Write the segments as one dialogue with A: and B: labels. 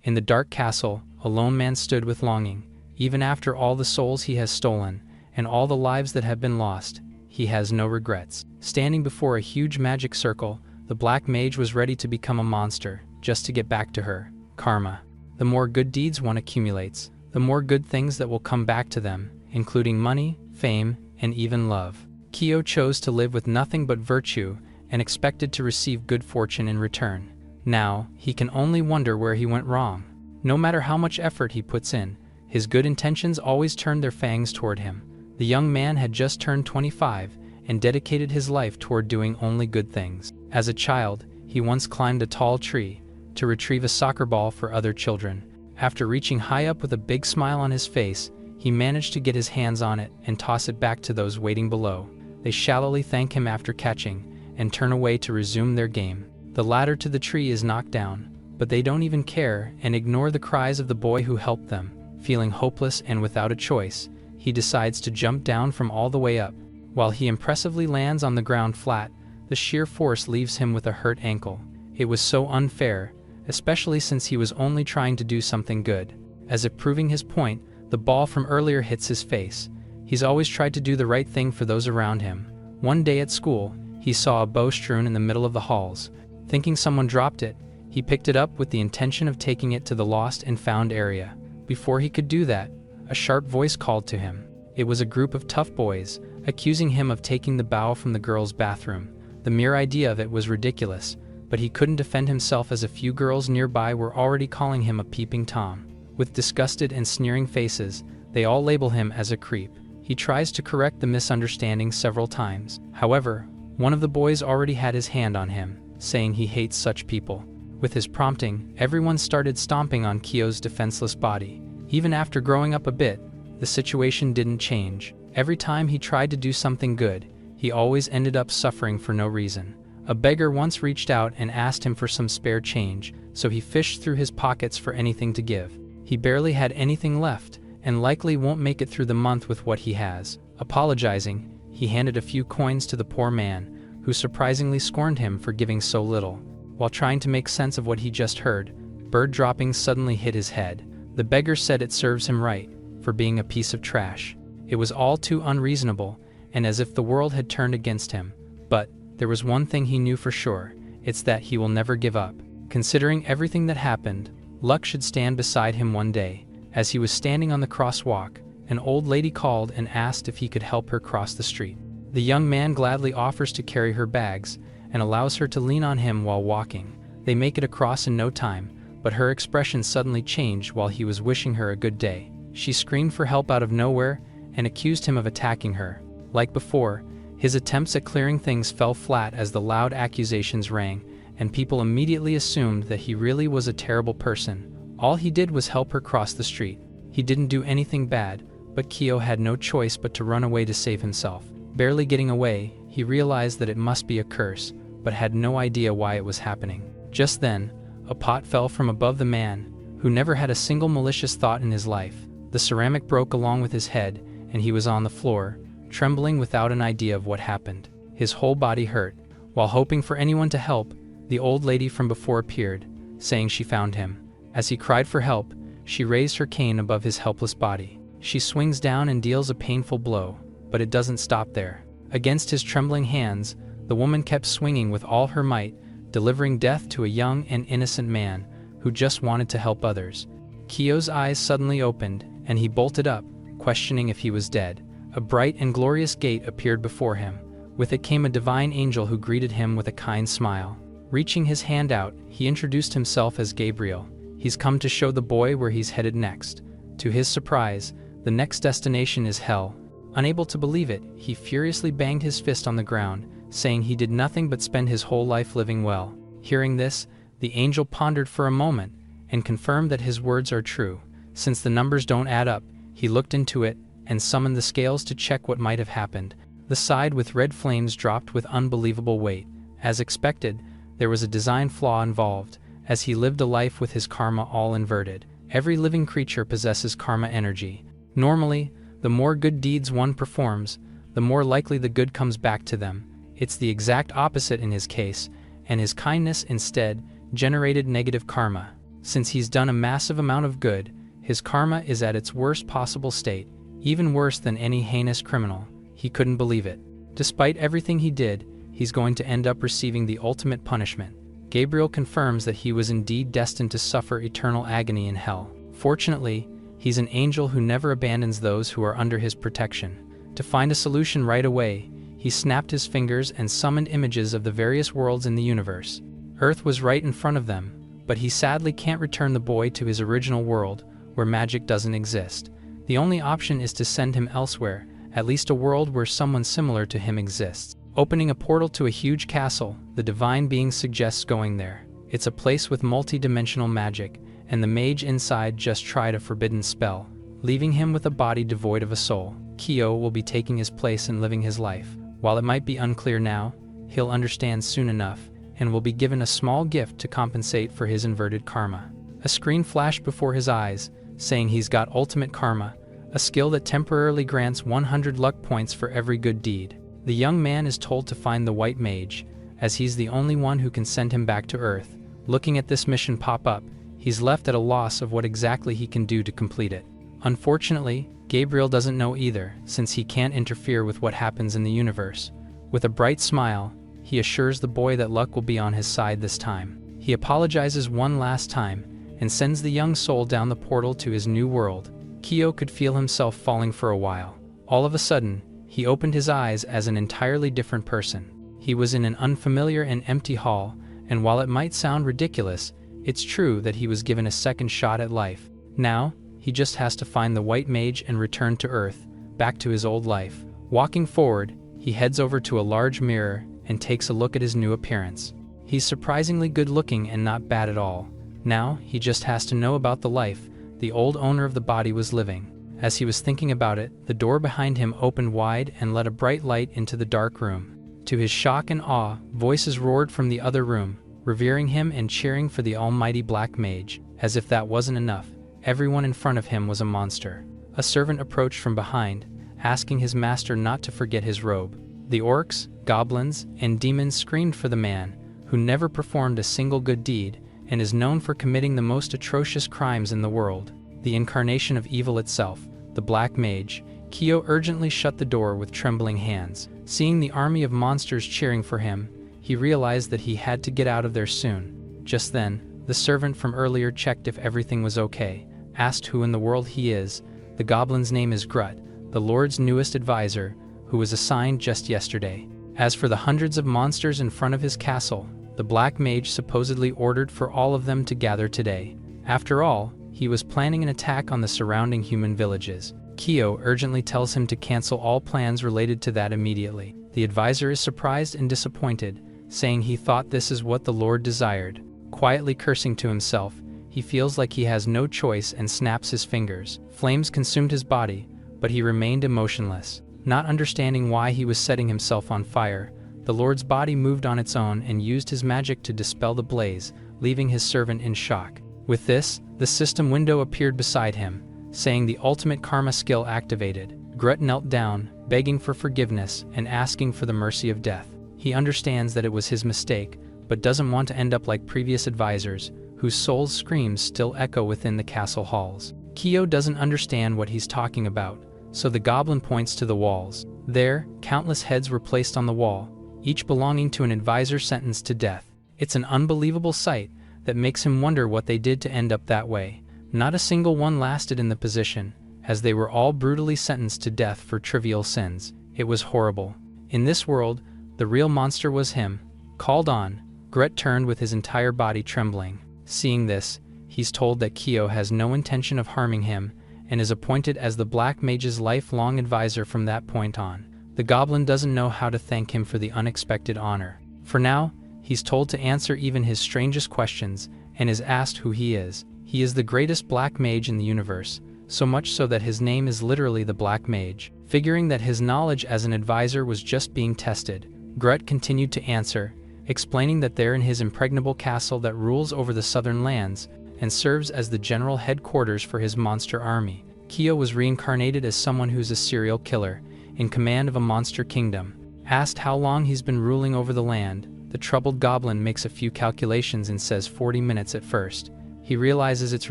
A: In the dark castle, a lone man stood with longing. Even after all the souls he has stolen, and all the lives that have been lost, he has no regrets. Standing before a huge magic circle, the black mage was ready to become a monster, just to get back to her. Karma. The more good deeds one accumulates, the more good things that will come back to them, including money, fame, and even love. Kyo chose to live with nothing but virtue and expected to receive good fortune in return. Now, he can only wonder where he went wrong. No matter how much effort he puts in, his good intentions always turn their fangs toward him. The young man had just turned 25 and dedicated his life toward doing only good things. As a child, he once climbed a tall tree to retrieve a soccer ball for other children. After reaching high up with a big smile on his face, he managed to get his hands on it and toss it back to those waiting below. They shallowly thank him after catching and turn away to resume their game. The ladder to the tree is knocked down, but they don't even care and ignore the cries of the boy who helped them. Feeling hopeless and without a choice, he decides to jump down from all the way up. While he impressively lands on the ground flat, the sheer force leaves him with a hurt ankle. It was so unfair, especially since he was only trying to do something good. As if proving his point, the ball from earlier hits his face. He's always tried to do the right thing for those around him. One day at school, he saw a bow strewn in the middle of the halls. Thinking someone dropped it, he picked it up with the intention of taking it to the lost and found area. Before he could do that, a sharp voice called to him. It was a group of tough boys, accusing him of taking the bow from the girls' bathroom. The mere idea of it was ridiculous, but he couldn't defend himself as a few girls nearby were already calling him a peeping Tom. With disgusted and sneering faces, they all label him as a creep. He tries to correct the misunderstanding several times. However, one of the boys already had his hand on him, saying he hates such people. With his prompting, everyone started stomping on Kyo's defenseless body. Even after growing up a bit, the situation didn't change. Every time he tried to do something good, he always ended up suffering for no reason. A beggar once reached out and asked him for some spare change, so he fished through his pockets for anything to give. He barely had anything left, and likely won't make it through the month with what he has. Apologizing, he handed a few coins to the poor man, who surprisingly scorned him for giving so little. While trying to make sense of what he just heard, bird droppings suddenly hit his head. The beggar said it serves him right, for being a piece of trash. It was all too unreasonable, and as if the world had turned against him. But there was one thing he knew for sure, it's that he will never give up. Considering everything that happened, luck should stand beside him one day. As he was standing on the crosswalk, an old lady called and asked if he could help her cross the street. The young man gladly offers to carry her bags, and allows her to lean on him while walking. They make it across in no time, but her expression suddenly changed while he was wishing her a good day. She screamed for help out of nowhere, and accused him of attacking her. Like before, his attempts at clearing things fell flat as the loud accusations rang, and people immediately assumed that he really was a terrible person. All he did was help her cross the street. He didn't do anything bad, but Kyo had no choice but to run away to save himself. Barely getting away, he realized that it must be a curse, but had no idea why it was happening. Just then, a pot fell from above the man, who never had a single malicious thought in his life. The ceramic broke along with his head, and he was on the floor, trembling without an idea of what happened. His whole body hurt. While hoping for anyone to help, the old lady from before appeared, saying she found him. As he cried for help, she raised her cane above his helpless body. She swings down and deals a painful blow, but it doesn't stop there. Against his trembling hands, the woman kept swinging with all her might, delivering death to a young and innocent man who just wanted to help others. Kyo's eyes suddenly opened, and he bolted up, questioning if he was dead. A bright and glorious gate appeared before him. With it came a divine angel who greeted him with a kind smile. Reaching his hand out, he introduced himself as Gabriel. He's come to show the boy where he's headed next. To his surprise, the next destination is hell. Unable to believe it, he furiously banged his fist on the ground, saying he did nothing but spend his whole life living well. Hearing this, the angel pondered for a moment, and confirmed that his words are true. Since the numbers don't add up, he looked into it, and summoned the scales to check what might have happened. The side with red flames dropped with unbelievable weight. As expected, there was a design flaw involved, as he lived a life with his karma all inverted. Every living creature possesses karma energy. Normally, the more good deeds one performs, the more likely the good comes back to them. It's the exact opposite in his case, and his kindness instead generated negative karma. Since he's done a massive amount of good, his karma is at its worst possible state, even worse than any heinous criminal. He couldn't believe it. Despite everything he did, he's going to end up receiving the ultimate punishment. Gabriel confirms that he was indeed destined to suffer eternal agony in hell. Fortunately, he's an angel who never abandons those who are under his protection. To find a solution right away, he snapped his fingers and summoned images of the various worlds in the universe. Earth was right in front of them, but he sadly can't return the boy to his original world, where magic doesn't exist. The only option is to send him elsewhere, at least a world where someone similar to him exists. Opening a portal to a huge castle, the divine being suggests going there. It's a place with multi-dimensional magic, and the mage inside just tried a forbidden spell, leaving him with a body devoid of a soul. Kyo will be taking his place and living his life. While it might be unclear now, he'll understand soon enough, and will be given a small gift to compensate for his inverted karma. A screen flashed before his eyes, saying he's got ultimate karma, a skill that temporarily grants 100 luck points for every good deed. The young man is told to find the white mage, as he's the only one who can send him back to Earth. Looking at this mission pop up, he's left at a loss of what exactly he can do to complete it. Unfortunately, Gabriel doesn't know either, since he can't interfere with what happens in the universe. With a bright smile, he assures the boy that luck will be on his side this time. He apologizes one last time, and sends the young soul down the portal to his new world. Kyo could feel himself falling for a while. All of a sudden, he opened his eyes as an entirely different person. He was in an unfamiliar and empty hall, and while it might sound ridiculous, it's true that he was given a second shot at life. Now, he just has to find the white mage and return to Earth, back to his old life. Walking forward, he heads over to a large mirror and takes a look at his new appearance. He's surprisingly good looking and not bad at all. Now, he just has to know about the life the old owner of the body was living. As he was thinking about it, the door behind him opened wide and let a bright light into the dark room. To his shock and awe, voices roared from the other room, revering him and cheering for the almighty black mage. As if that wasn't enough, everyone in front of him was a monster. A servant approached from behind, asking his master not to forget his robe. The orcs, goblins, and demons screamed for the man, who never performed a single good deed, and is known for committing the most atrocious crimes in the world. The incarnation of evil itself, the Black Mage. Kyo urgently shut the door with trembling hands. Seeing the army of monsters cheering for him, he realized that he had to get out of there soon. Just then, the servant from earlier checked if everything was okay, asked who in the world he is. The goblin's name is Grut, the Lord's newest advisor, who was assigned just yesterday. As for the hundreds of monsters in front of his castle, the Black Mage supposedly ordered for all of them to gather today. After all, he was planning an attack on the surrounding human villages. Kyo urgently tells him to cancel all plans related to that immediately. The advisor is surprised and disappointed, saying he thought this is what the Lord desired. Quietly cursing to himself, he feels like he has no choice and snaps his fingers. Flames consumed his body, but he remained emotionless. Not understanding why he was setting himself on fire, the Lord's body moved on its own and used his magic to dispel the blaze, leaving his servant in shock. With this, the system window appeared beside him, saying the ultimate karma skill activated. Grut knelt down, begging for forgiveness and asking for the mercy of death. He understands that it was his mistake, but doesn't want to end up like previous advisors, whose souls' screams still echo within the castle halls. Kyo doesn't understand what he's talking about, so the goblin points to the walls. There, countless heads were placed on the wall, each belonging to an advisor sentenced to death. It's an unbelievable sight that makes him wonder what they did to end up that way. Not a single one lasted in the position, as they were all brutally sentenced to death for trivial sins. It was horrible. In this world, the real monster was him. Called on, Grut turned with his entire body trembling. Seeing this, he's told that Kyo has no intention of harming him, and is appointed as the Black Mage's lifelong advisor from that point on. The goblin doesn't know how to thank him for the unexpected honor. For now, he's told to answer even his strangest questions, and is asked who he is. He is the greatest Black Mage in the universe, so much so that his name is literally the Black Mage. Figuring that his knowledge as an advisor was just being tested, Grut continued to answer, explaining that they're in his impregnable castle that rules over the southern lands, and serves as the general headquarters for his monster army. Kyo was reincarnated as someone who's a serial killer, in command of a monster kingdom. Asked how long he's been ruling over the land, the troubled goblin makes a few calculations and says 40 minutes at first. he realizes it's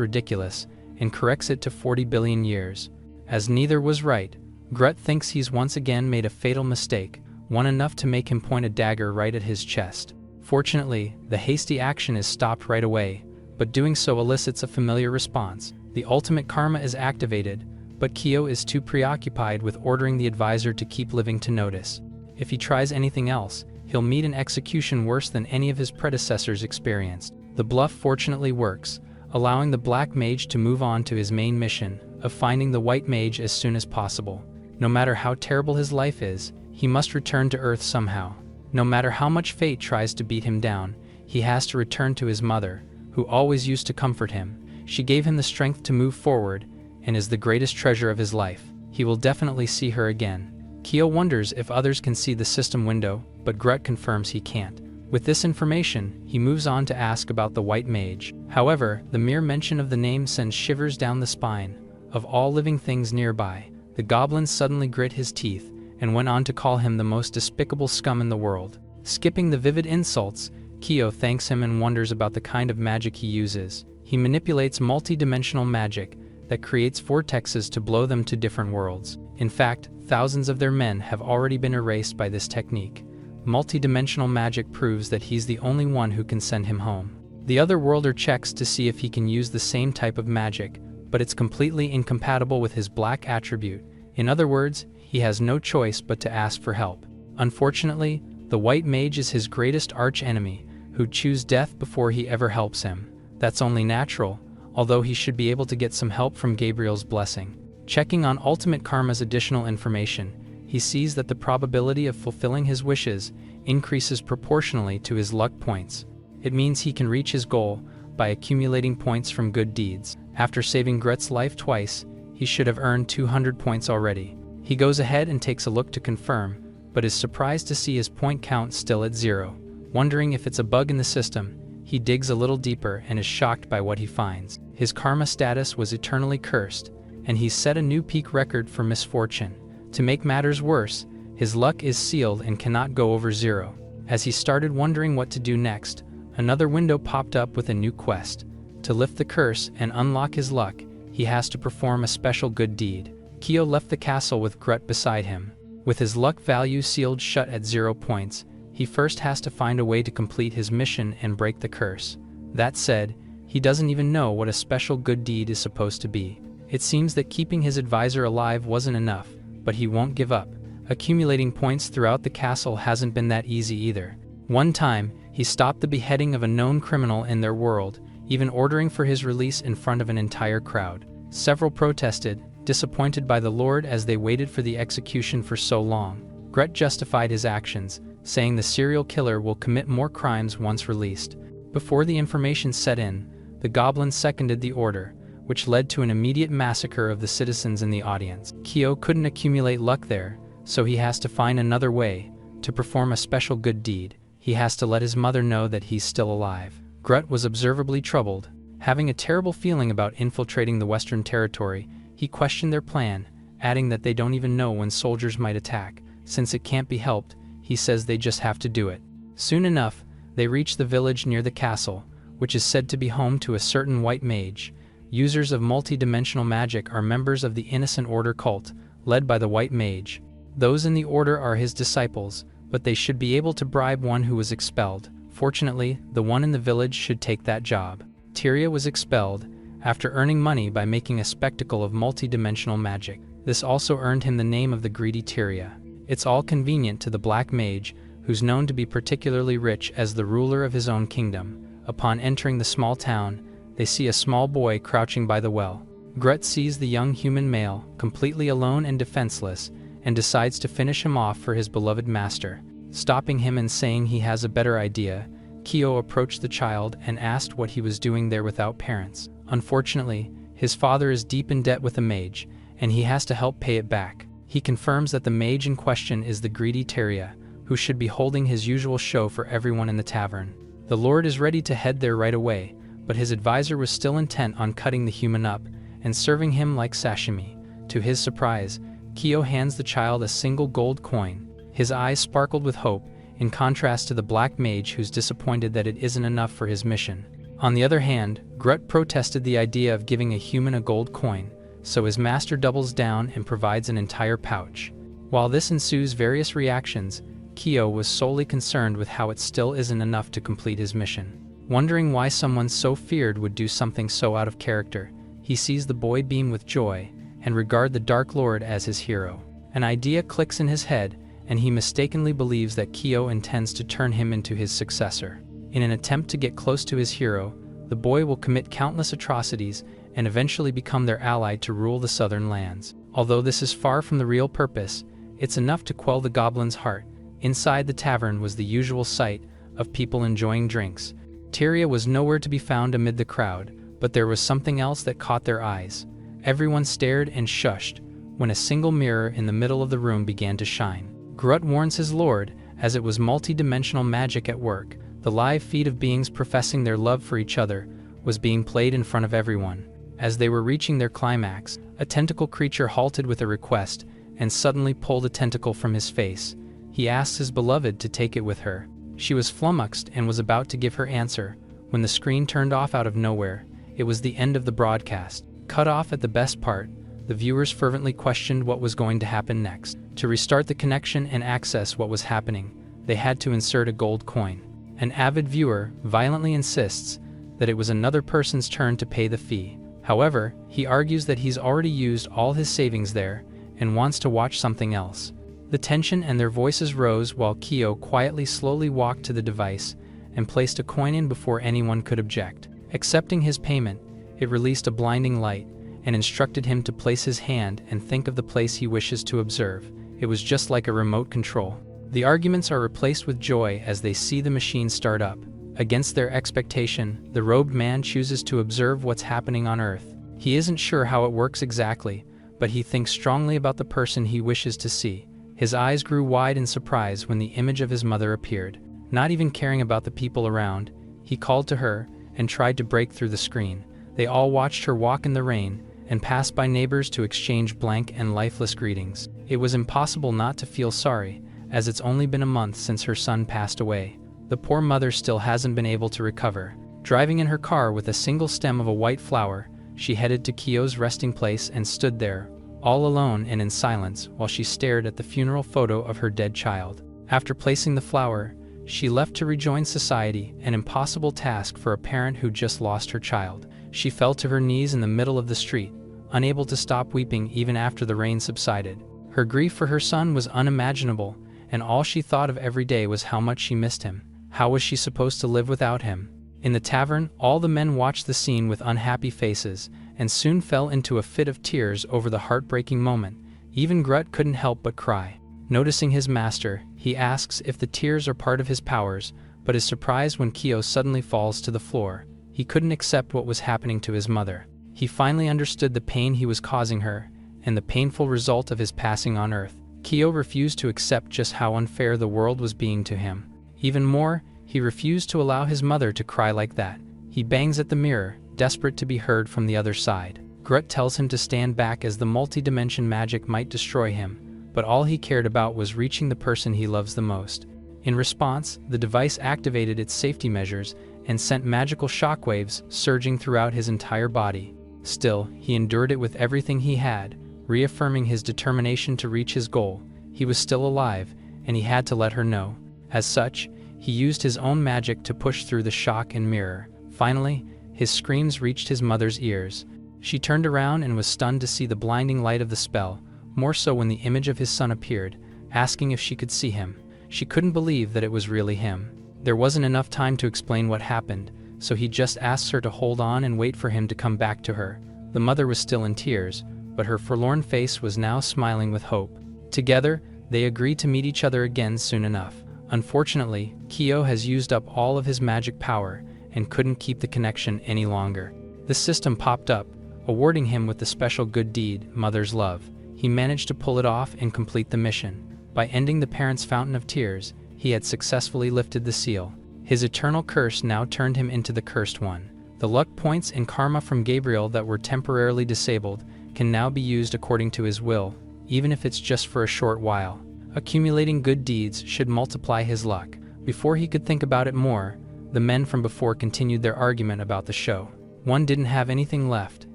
A: ridiculous and corrects it to 40 billion years. As neither was right, Gret thinks he's once again made a fatal mistake, one enough to make him point a dagger right at his chest. Fortunately, the hasty action is stopped right away, but doing so elicits a familiar response. The ultimate karma is activated, but Kyo is too preoccupied with ordering the advisor to keep living to notice. If he tries anything else, he'll meet an execution worse than any of his predecessors experienced. The bluff fortunately works, allowing the Black Mage to move on to his main mission of finding the White Mage as soon as possible. No matter how terrible his life is, he must return to Earth somehow. No matter how much fate tries to beat him down, he has to return to his mother, who always used to comfort him. She gave him the strength to move forward, and is the greatest treasure of his life. He will definitely see her again. Kyo wonders if others can see the system window, but Gret confirms he can't. With this information, he moves on to ask about the White Mage. However, the mere mention of the name sends shivers down the spine of all living things nearby. The goblin suddenly grit his teeth and went on to call him the most despicable scum in the world. Skipping the vivid insults, Kyo thanks him and wonders about the kind of magic he uses. He manipulates multi-dimensional magic that creates vortexes to blow them to different worlds. In fact, thousands of their men have already been erased by this technique. Multi-dimensional magic proves that he's the only one who can send him home. The other worlder checks to see if he can use the same type of magic, but it's completely incompatible with his black attribute. In other words, he has no choice but to ask for help. Unfortunately, the White Mage is his greatest arch-enemy, who'd choose death before he ever helps him. That's only natural, although he should be able to get some help from Gabriel's blessing. Checking on Ultimate Karma's additional information, he sees that the probability of fulfilling his wishes increases proportionally to his luck points. It means he can reach his goal by accumulating points from good deeds. After saving Gret's life twice, he should have earned 200 points already. He goes ahead and takes a look to confirm, but is surprised to see his point count still at 0. Wondering if it's a bug in the system, he digs a little deeper and is shocked by what he finds. His karma status was eternally cursed, and he's set a new peak record for misfortune. To make matters worse, his luck is sealed and cannot go over 0. As he started wondering what to do next, another window popped up with a new quest. To lift the curse and unlock his luck, he has to perform a special good deed. Kyo left the castle with Gret beside him. With his luck value sealed shut at 0 points, he first has to find a way to complete his mission and break the curse. That said, he doesn't even know what a special good deed is supposed to be. It seems that keeping his advisor alive wasn't enough, but he won't give up. Accumulating points throughout the castle hasn't been that easy either. One time, he stopped the beheading of a known criminal in their world, even ordering for his release in front of an entire crowd. Several protested, disappointed by the Lord as they waited for the execution for so long. Gret justified his actions, saying the serial killer will commit more crimes once released. Before the information set in, the goblin seconded the order, which led to an immediate massacre of the citizens in the audience. Kyo couldn't accumulate luck there, so he has to find another way. To perform a special good deed, he has to let his mother know that he's still alive. Gret was observably troubled. Having a terrible feeling about infiltrating the Western Territory, he questioned their plan, adding that they don't even know when soldiers might attack. Since it can't be helped, he says they just have to do it. Soon enough, they reach the village near the castle, which is said to be home to a certain White Mage. Users of multi-dimensional magic are members of the Innocent Order cult, led by the White Mage. Those in the order are his disciples, but they should be able to bribe one who was expelled. Fortunately, the one in the village should take that job. Tyria was expelled after earning money by making a spectacle of multi-dimensional magic. This also earned him the name of the Greedy Tyria. It's all convenient to the Black Mage, who's known to be particularly rich as the ruler of his own kingdom. Upon entering the small town, they see a small boy crouching by the well. Gret sees the young human male, completely alone and defenseless, and decides to finish him off for his beloved master. Stopping him and saying he has a better idea, Kyo approached the child and asked what he was doing there without parents. Unfortunately, his father is deep in debt with a mage, and he has to help pay it back. He confirms that the mage in question is the Greedy Tyria, who should be holding his usual show for everyone in the tavern. The Lord is ready to head there right away, but his advisor was still intent on cutting the human up and serving him like sashimi. To his surprise, Kyo hands the child a single gold coin. His eyes sparkled with hope, in contrast to the Black Mage who's disappointed that it isn't enough for his mission. On the other hand, Grut protested the idea of giving a human a gold coin, so his master doubles down and provides an entire pouch. While this ensues various reactions, Kyo was solely concerned with how it still isn't enough to complete his mission. Wondering why someone so feared would do something so out of character, he sees the boy beam with joy and regard the Dark Lord as his hero. An idea clicks in his head, and he mistakenly believes that Kyo intends to turn him into his successor. In an attempt to get close to his hero, the boy will commit countless atrocities and eventually become their ally to rule the southern lands. Although this is far from the real purpose, it's enough to quell the goblin's heart. Inside the tavern was the usual sight of people enjoying drinks. Tyria was nowhere to be found amid the crowd, but there was something else that caught their eyes. Everyone stared and shushed when a single mirror in the middle of the room began to shine. Grut warns his lord, as it was multi-dimensional magic at work. The live feed of beings professing their love for each other was being played in front of everyone. As they were reaching their climax, a tentacle creature halted with a request and suddenly pulled a tentacle from his face. He asked his beloved to take it with her. She was flummoxed and was about to give her answer when the screen turned off out of nowhere. It was the end of the broadcast. Cut off at the best part, the viewers fervently questioned what was going to happen next. To restart the connection and access what was happening, they had to insert a gold coin. An avid viewer violently insists that it was another person's turn to pay the fee. However, he argues that he's already used all his savings there and wants to watch something else. The tension and their voices rose while Kyo quietly slowly walked to the device and placed a coin in before anyone could object. Accepting his payment, it released a blinding light and instructed him to place his hand and think of the place he wishes to observe. It was just like a remote control. The arguments are replaced with joy as they see the machine start up. Against their expectation, the robed man chooses to observe what's happening on Earth. He isn't sure how it works exactly, but he thinks strongly about the person he wishes to see. His eyes grew wide in surprise when the image of his mother appeared. Not even caring about the people around, he called to her and tried to break through the screen. They all watched her walk in the rain and passed by neighbors to exchange blank and lifeless greetings. It was impossible not to feel sorry, as it's only been a month since her son passed away. The poor mother still hasn't been able to recover. Driving in her car with a single stem of a white flower, she headed to Kyo's resting place and stood there, all alone and in silence, while she stared at the funeral photo of her dead child. After placing the flower, she left to rejoin society, an impossible task for a parent who just lost her child. She fell to her knees in the middle of the street, unable to stop weeping even after the rain subsided. Her grief for her son was unimaginable, and all she thought of every day was how much she missed him. How was she supposed to live without him? In the tavern, all the men watched the scene with unhappy faces, and soon fell into a fit of tears over the heartbreaking moment. Even Grut couldn't help but cry. Noticing his master, he asks if the tears are part of his powers, but is surprised when Kyo suddenly falls to the floor. He couldn't accept what was happening to his mother. He finally understood the pain he was causing her, and the painful result of his passing on Earth. Kyo refused to accept just how unfair the world was being to him. Even more, he refused to allow his mother to cry like that. He bangs at the mirror, desperate to be heard from the other side. Grut tells him to stand back as the multi-dimension magic might destroy him, but all he cared about was reaching the person he loves the most. In response, the device activated its safety measures and sent magical shockwaves surging throughout his entire body. Still, he endured it with everything he had, reaffirming his determination to reach his goal. He was still alive, and he had to let her know. As such, he used his own magic to push through the shock and mirror. Finally, his screams reached his mother's ears. She turned around and was stunned to see the blinding light of the spell, more so when the image of his son appeared, asking if she could see him. She couldn't believe that it was really him. There wasn't enough time to explain what happened, so he just asked her to hold on and wait for him to come back to her. The mother was still in tears, but her forlorn face was now smiling with hope. Together, they agreed to meet each other again soon enough. Unfortunately, Kyo has used up all of his magic power and couldn't keep the connection any longer. The system popped up, awarding him with the special good deed, Mother's Love. He managed to pull it off and complete the mission. By ending the parents' fountain of tears, he had successfully lifted the seal. His eternal curse now turned him into the cursed one. The luck points and karma from Gabriel that were temporarily disabled can now be used according to his will, even if it's just for a short while. Accumulating good deeds should multiply his luck. Before he could think about it more, the men from before continued their argument about the show. One didn't have anything left,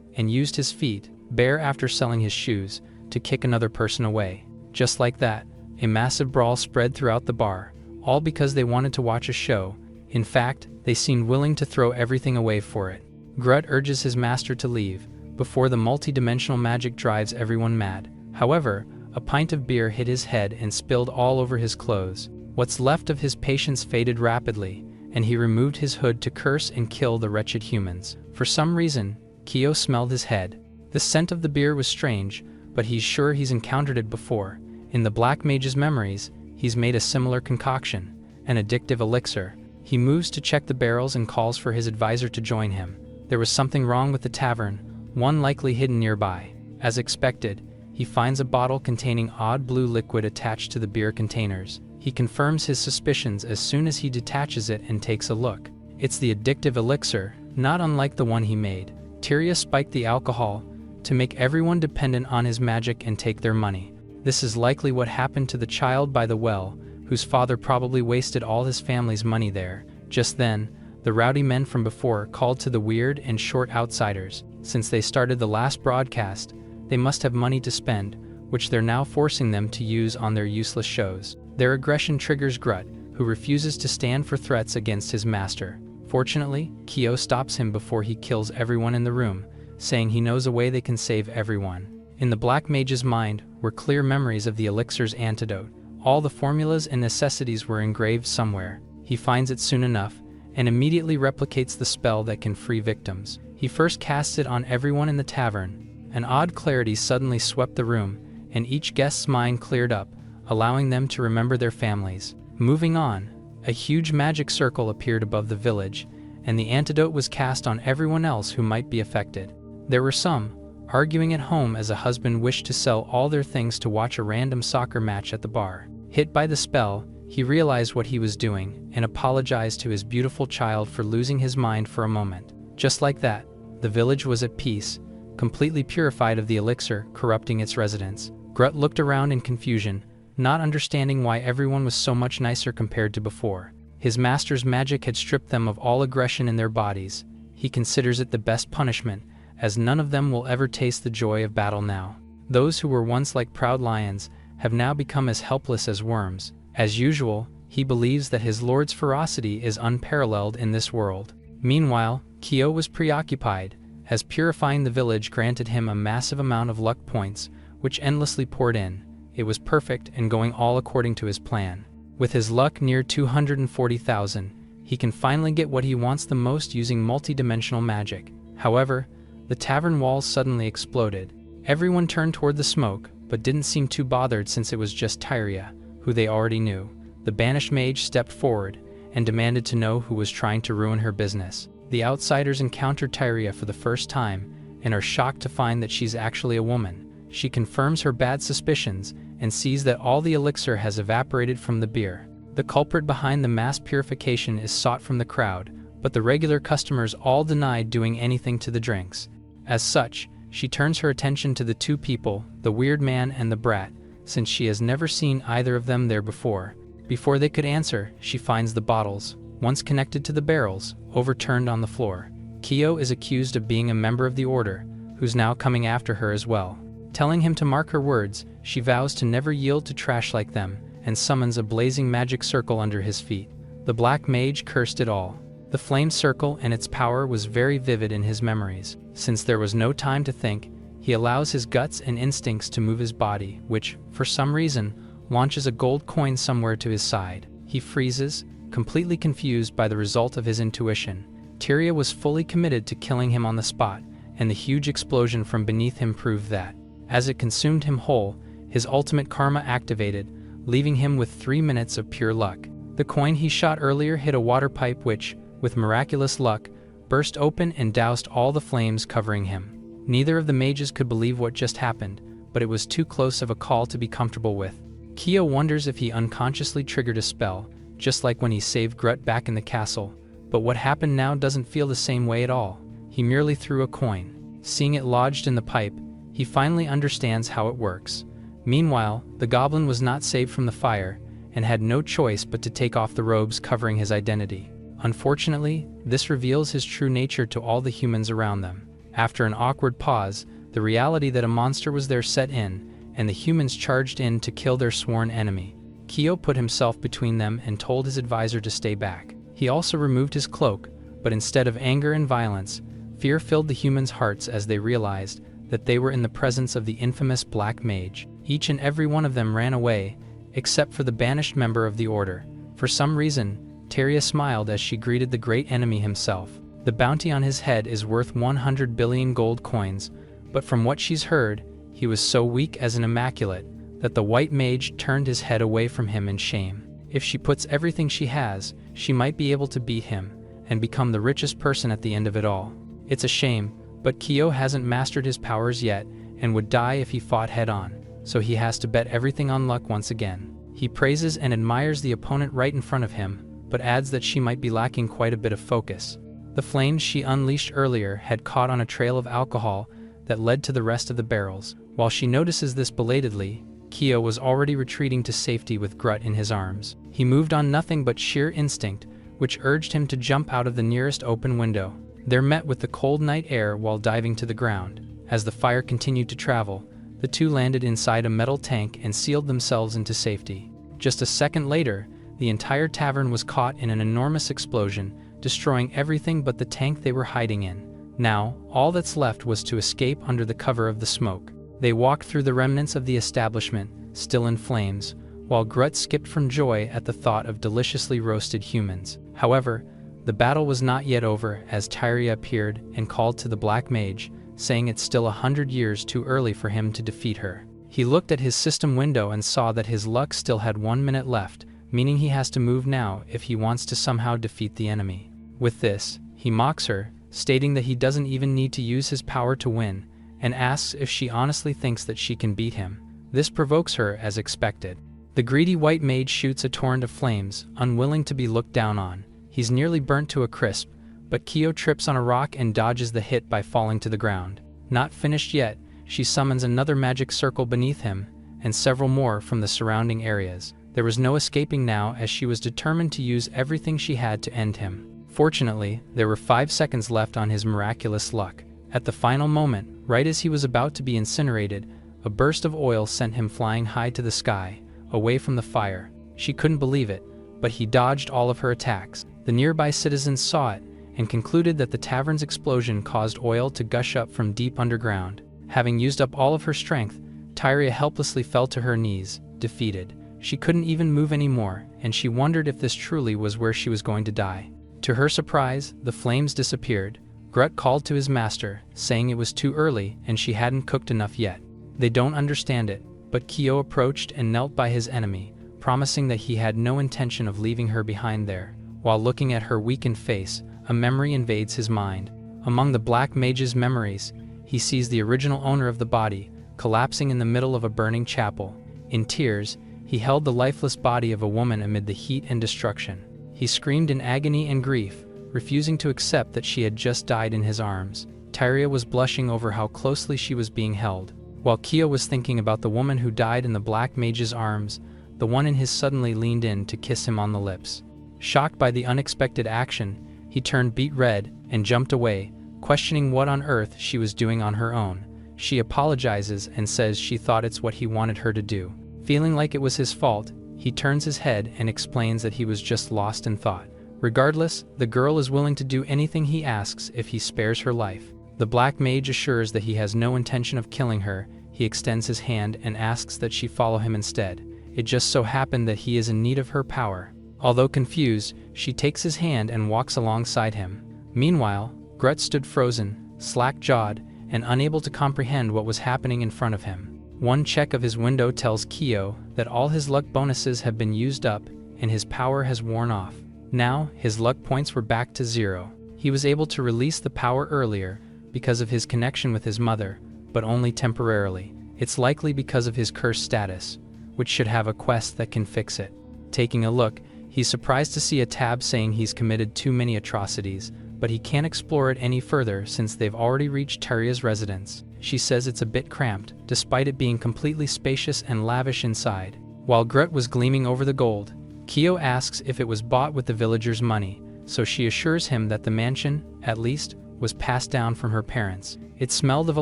A: and used his feet, bare after selling his shoes, to kick another person away. Just like that, a massive brawl spread throughout the bar, all because they wanted to watch a show. In fact, they seemed willing to throw everything away for it. Grut urges his master to leave, before the multi-dimensional magic drives everyone mad. However, a pint of beer hit his head and spilled all over his clothes. What's left of his patience faded rapidly, and he removed his hood to curse and kill the wretched humans. For some reason, Kyo smelled his head. The scent of the beer was strange, but he's sure he's encountered it before. In the Black Mage's memories, he's made a similar concoction, an addictive elixir. He moves to check the barrels and calls for his advisor to join him. There was something wrong with the tavern, one likely hidden nearby. As expected, he finds a bottle containing odd blue liquid attached to the beer containers. He confirms his suspicions as soon as he detaches it and takes a look. It's the addictive elixir, not unlike the one he made. Tyria spiked the alcohol to make everyone dependent on his magic and take their money. This is likely what happened to the child by the well, whose father probably wasted all his family's money there. Just then, the rowdy men from before called to the weird and short outsiders. Since they started the last broadcast, they must have money to spend, which they're now forcing them to use on their useless shows. Their aggression triggers Grut, who refuses to stand for threats against his master. Fortunately, Kyo stops him before he kills everyone in the room, saying he knows a way they can save everyone. In the Black Mage's mind were clear memories of the elixir's antidote. All the formulas and necessities were engraved somewhere. He finds it soon enough, and immediately replicates the spell that can free victims. He first casts it on everyone in the tavern. An odd clarity suddenly swept the room, and each guest's mind cleared up, allowing them to remember their families. Moving on, a huge magic circle appeared above the village, and the antidote was cast on everyone else who might be affected. There were some arguing at home as a husband wished to sell all their things to watch a random soccer match at the bar. Hit by the spell, he realized what he was doing and apologized to his beautiful child for losing his mind for a moment. Just like that, the village was at peace, completely purified of the elixir corrupting its residents. Grut looked around in confusion, not understanding why everyone was so much nicer compared to before. His master's magic had stripped them of all aggression in their bodies. He considers it the best punishment, as none of them will ever taste the joy of battle now. Those who were once like proud lions have now become as helpless as worms. As usual, he believes that his lord's ferocity is unparalleled in this world. Meanwhile, Kyo was preoccupied, as purifying the village granted him a massive amount of luck points, which endlessly poured in. It was perfect and going all according to his plan. With his luck near 240,000, he can finally get what he wants the most using multi-dimensional magic. However, the tavern walls suddenly exploded. Everyone turned toward the smoke, but didn't seem too bothered since it was just Tyria, who they already knew. The banished mage stepped forward and demanded to know who was trying to ruin her business. The outsiders encountered Tyria for the first time and are shocked to find that she's actually a woman. She confirms her bad suspicions and sees that all the elixir has evaporated from the beer. The culprit behind the mass purification is sought from the crowd, but the regular customers all denied doing anything to the drinks. As such, she turns her attention to the two people, the weird man and the brat, since she has never seen either of them there before. Before they could answer, she finds the bottles, once connected to the barrels, overturned on the floor. Kyo is accused of being a member of the Order, who's now coming after her as well. Telling him to mark her words, she vows to never yield to trash like them, and summons a blazing magic circle under his feet. The Black Mage cursed it all. The flame circle and its power was very vivid in his memories. Since there was no time to think, he allows his guts and instincts to move his body, which, for some reason, launches a gold coin somewhere to his side. He freezes, completely confused by the result of his intuition. Tyria was fully committed to killing him on the spot, and the huge explosion from beneath him proved that. As it consumed him whole, his ultimate karma activated, leaving him with 3 minutes of pure luck. The coin he shot earlier hit a water pipe which, with miraculous luck, burst open and doused all the flames covering him. Neither of the mages could believe what just happened, but it was too close of a call to be comfortable with. Kyo wonders if he unconsciously triggered a spell, just like when he saved Grut back in the castle, but what happened now doesn't feel the same way at all. He merely threw a coin. Seeing it lodged in the pipe, he finally understands how it works. Meanwhile, the goblin was not saved from the fire, and had no choice but to take off the robes covering his identity. Unfortunately, this reveals his true nature to all the humans around them. After an awkward pause, the reality that a monster was there set in, and the humans charged in to kill their sworn enemy. Kyo put himself between them and told his advisor to stay back. He also removed his cloak, but instead of anger and violence, fear filled the humans' hearts as they realized that they were in the presence of the infamous Black Mage. Each and every one of them ran away, except for the banished member of the order. For some reason, Teria smiled as she greeted the great enemy himself. The bounty on his head is worth 100 billion gold coins, but from what she's heard, he was so weak as an immaculate that the white mage turned his head away from him in shame. If she puts everything she has, she might be able to beat him and become the richest person at the end of it all. It's a shame, but Kyo hasn't mastered his powers yet and would die if he fought head-on, so he has to bet everything on luck once again. He praises and admires the opponent right in front of him, but adds that she might be lacking quite a bit of focus. The flames she unleashed earlier had caught on a trail of alcohol that led to the rest of the barrels. While she notices this belatedly, Kyo was already retreating to safety with Grut in his arms. He moved on nothing but sheer instinct, which urged him to jump out of the nearest open window. They're met with the cold night air while diving to the ground. As the fire continued to travel, the two landed inside a metal tank and sealed themselves into safety. Just a second later, the entire tavern was caught in an enormous explosion, destroying everything but the tank they were hiding in. Now, all that's left was to escape under the cover of the smoke. They walked through the remnants of the establishment, still in flames, while Grut skipped from joy at the thought of deliciously roasted humans. However, the battle was not yet over as Tyria appeared and called to the Black Mage, saying it's still 100 years too early for him to defeat her. He looked at his system window and saw that his luck still had 1 minute left, meaning he has to move now if he wants to somehow defeat the enemy. With this, he mocks her, stating that he doesn't even need to use his power to win, and asks if she honestly thinks that she can beat him. This provokes her as expected. The greedy white mage shoots a torrent of flames, unwilling to be looked down on. He's nearly burnt to a crisp, but Kyo trips on a rock and dodges the hit by falling to the ground. Not finished yet, she summons another magic circle beneath him, and several more from the surrounding areas. There was no escaping now as she was determined to use everything she had to end him. Fortunately, there were 5 seconds left on his miraculous luck. At the final moment, right as he was about to be incinerated, a burst of oil sent him flying high to the sky, away from the fire. She couldn't believe it, but he dodged all of her attacks. The nearby citizens saw it and concluded that the tavern's explosion caused oil to gush up from deep underground. Having used up all of her strength, Tyria helplessly fell to her knees, defeated. She couldn't even move anymore, and she wondered if this truly was where she was going to die. To her surprise, the flames disappeared. Grut called to his master, saying it was too early and she hadn't cooked enough yet. They don't understand it, but Kyo approached and knelt by his enemy, promising that he had no intention of leaving her behind there. While looking at her weakened face, a memory invades his mind. Among the Black Mage's memories, he sees the original owner of the body, collapsing in the middle of a burning chapel. In tears, he held the lifeless body of a woman amid the heat and destruction. He screamed in agony and grief, refusing to accept that she had just died in his arms. Tyria was blushing over how closely she was being held. While Kyo was thinking about the woman who died in the Black Mage's arms, the one in his suddenly leaned in to kiss him on the lips. Shocked by the unexpected action, he turned beet red and jumped away, questioning what on earth she was doing on her own. She apologizes and says she thought it's what he wanted her to do. Feeling like it was his fault, he turns his head and explains that he was just lost in thought. Regardless, the girl is willing to do anything he asks if he spares her life. The Black Mage assures that he has no intention of killing her. He extends his hand and asks that she follow him instead. It just so happened that he is in need of her power. Although confused, she takes his hand and walks alongside him. Meanwhile, Grut stood frozen, slack-jawed, and unable to comprehend what was happening in front of him. One check of his window tells Kyo that all his luck bonuses have been used up and his power has worn off. Now, his luck points were back to 0. He was able to release the power earlier because of his connection with his mother, but only temporarily. It's likely because of his cursed status, which should have a quest that can fix it. Taking a look, he's surprised to see a tab saying he's committed too many atrocities, but he can't explore it any further since they've already reached Tyria's residence. She says it's a bit cramped, despite it being completely spacious and lavish inside. While Grut was gleaming over the gold, Kyo asks if it was bought with the villagers' money, so she assures him that the mansion, at least, was passed down from her parents. It smelled of a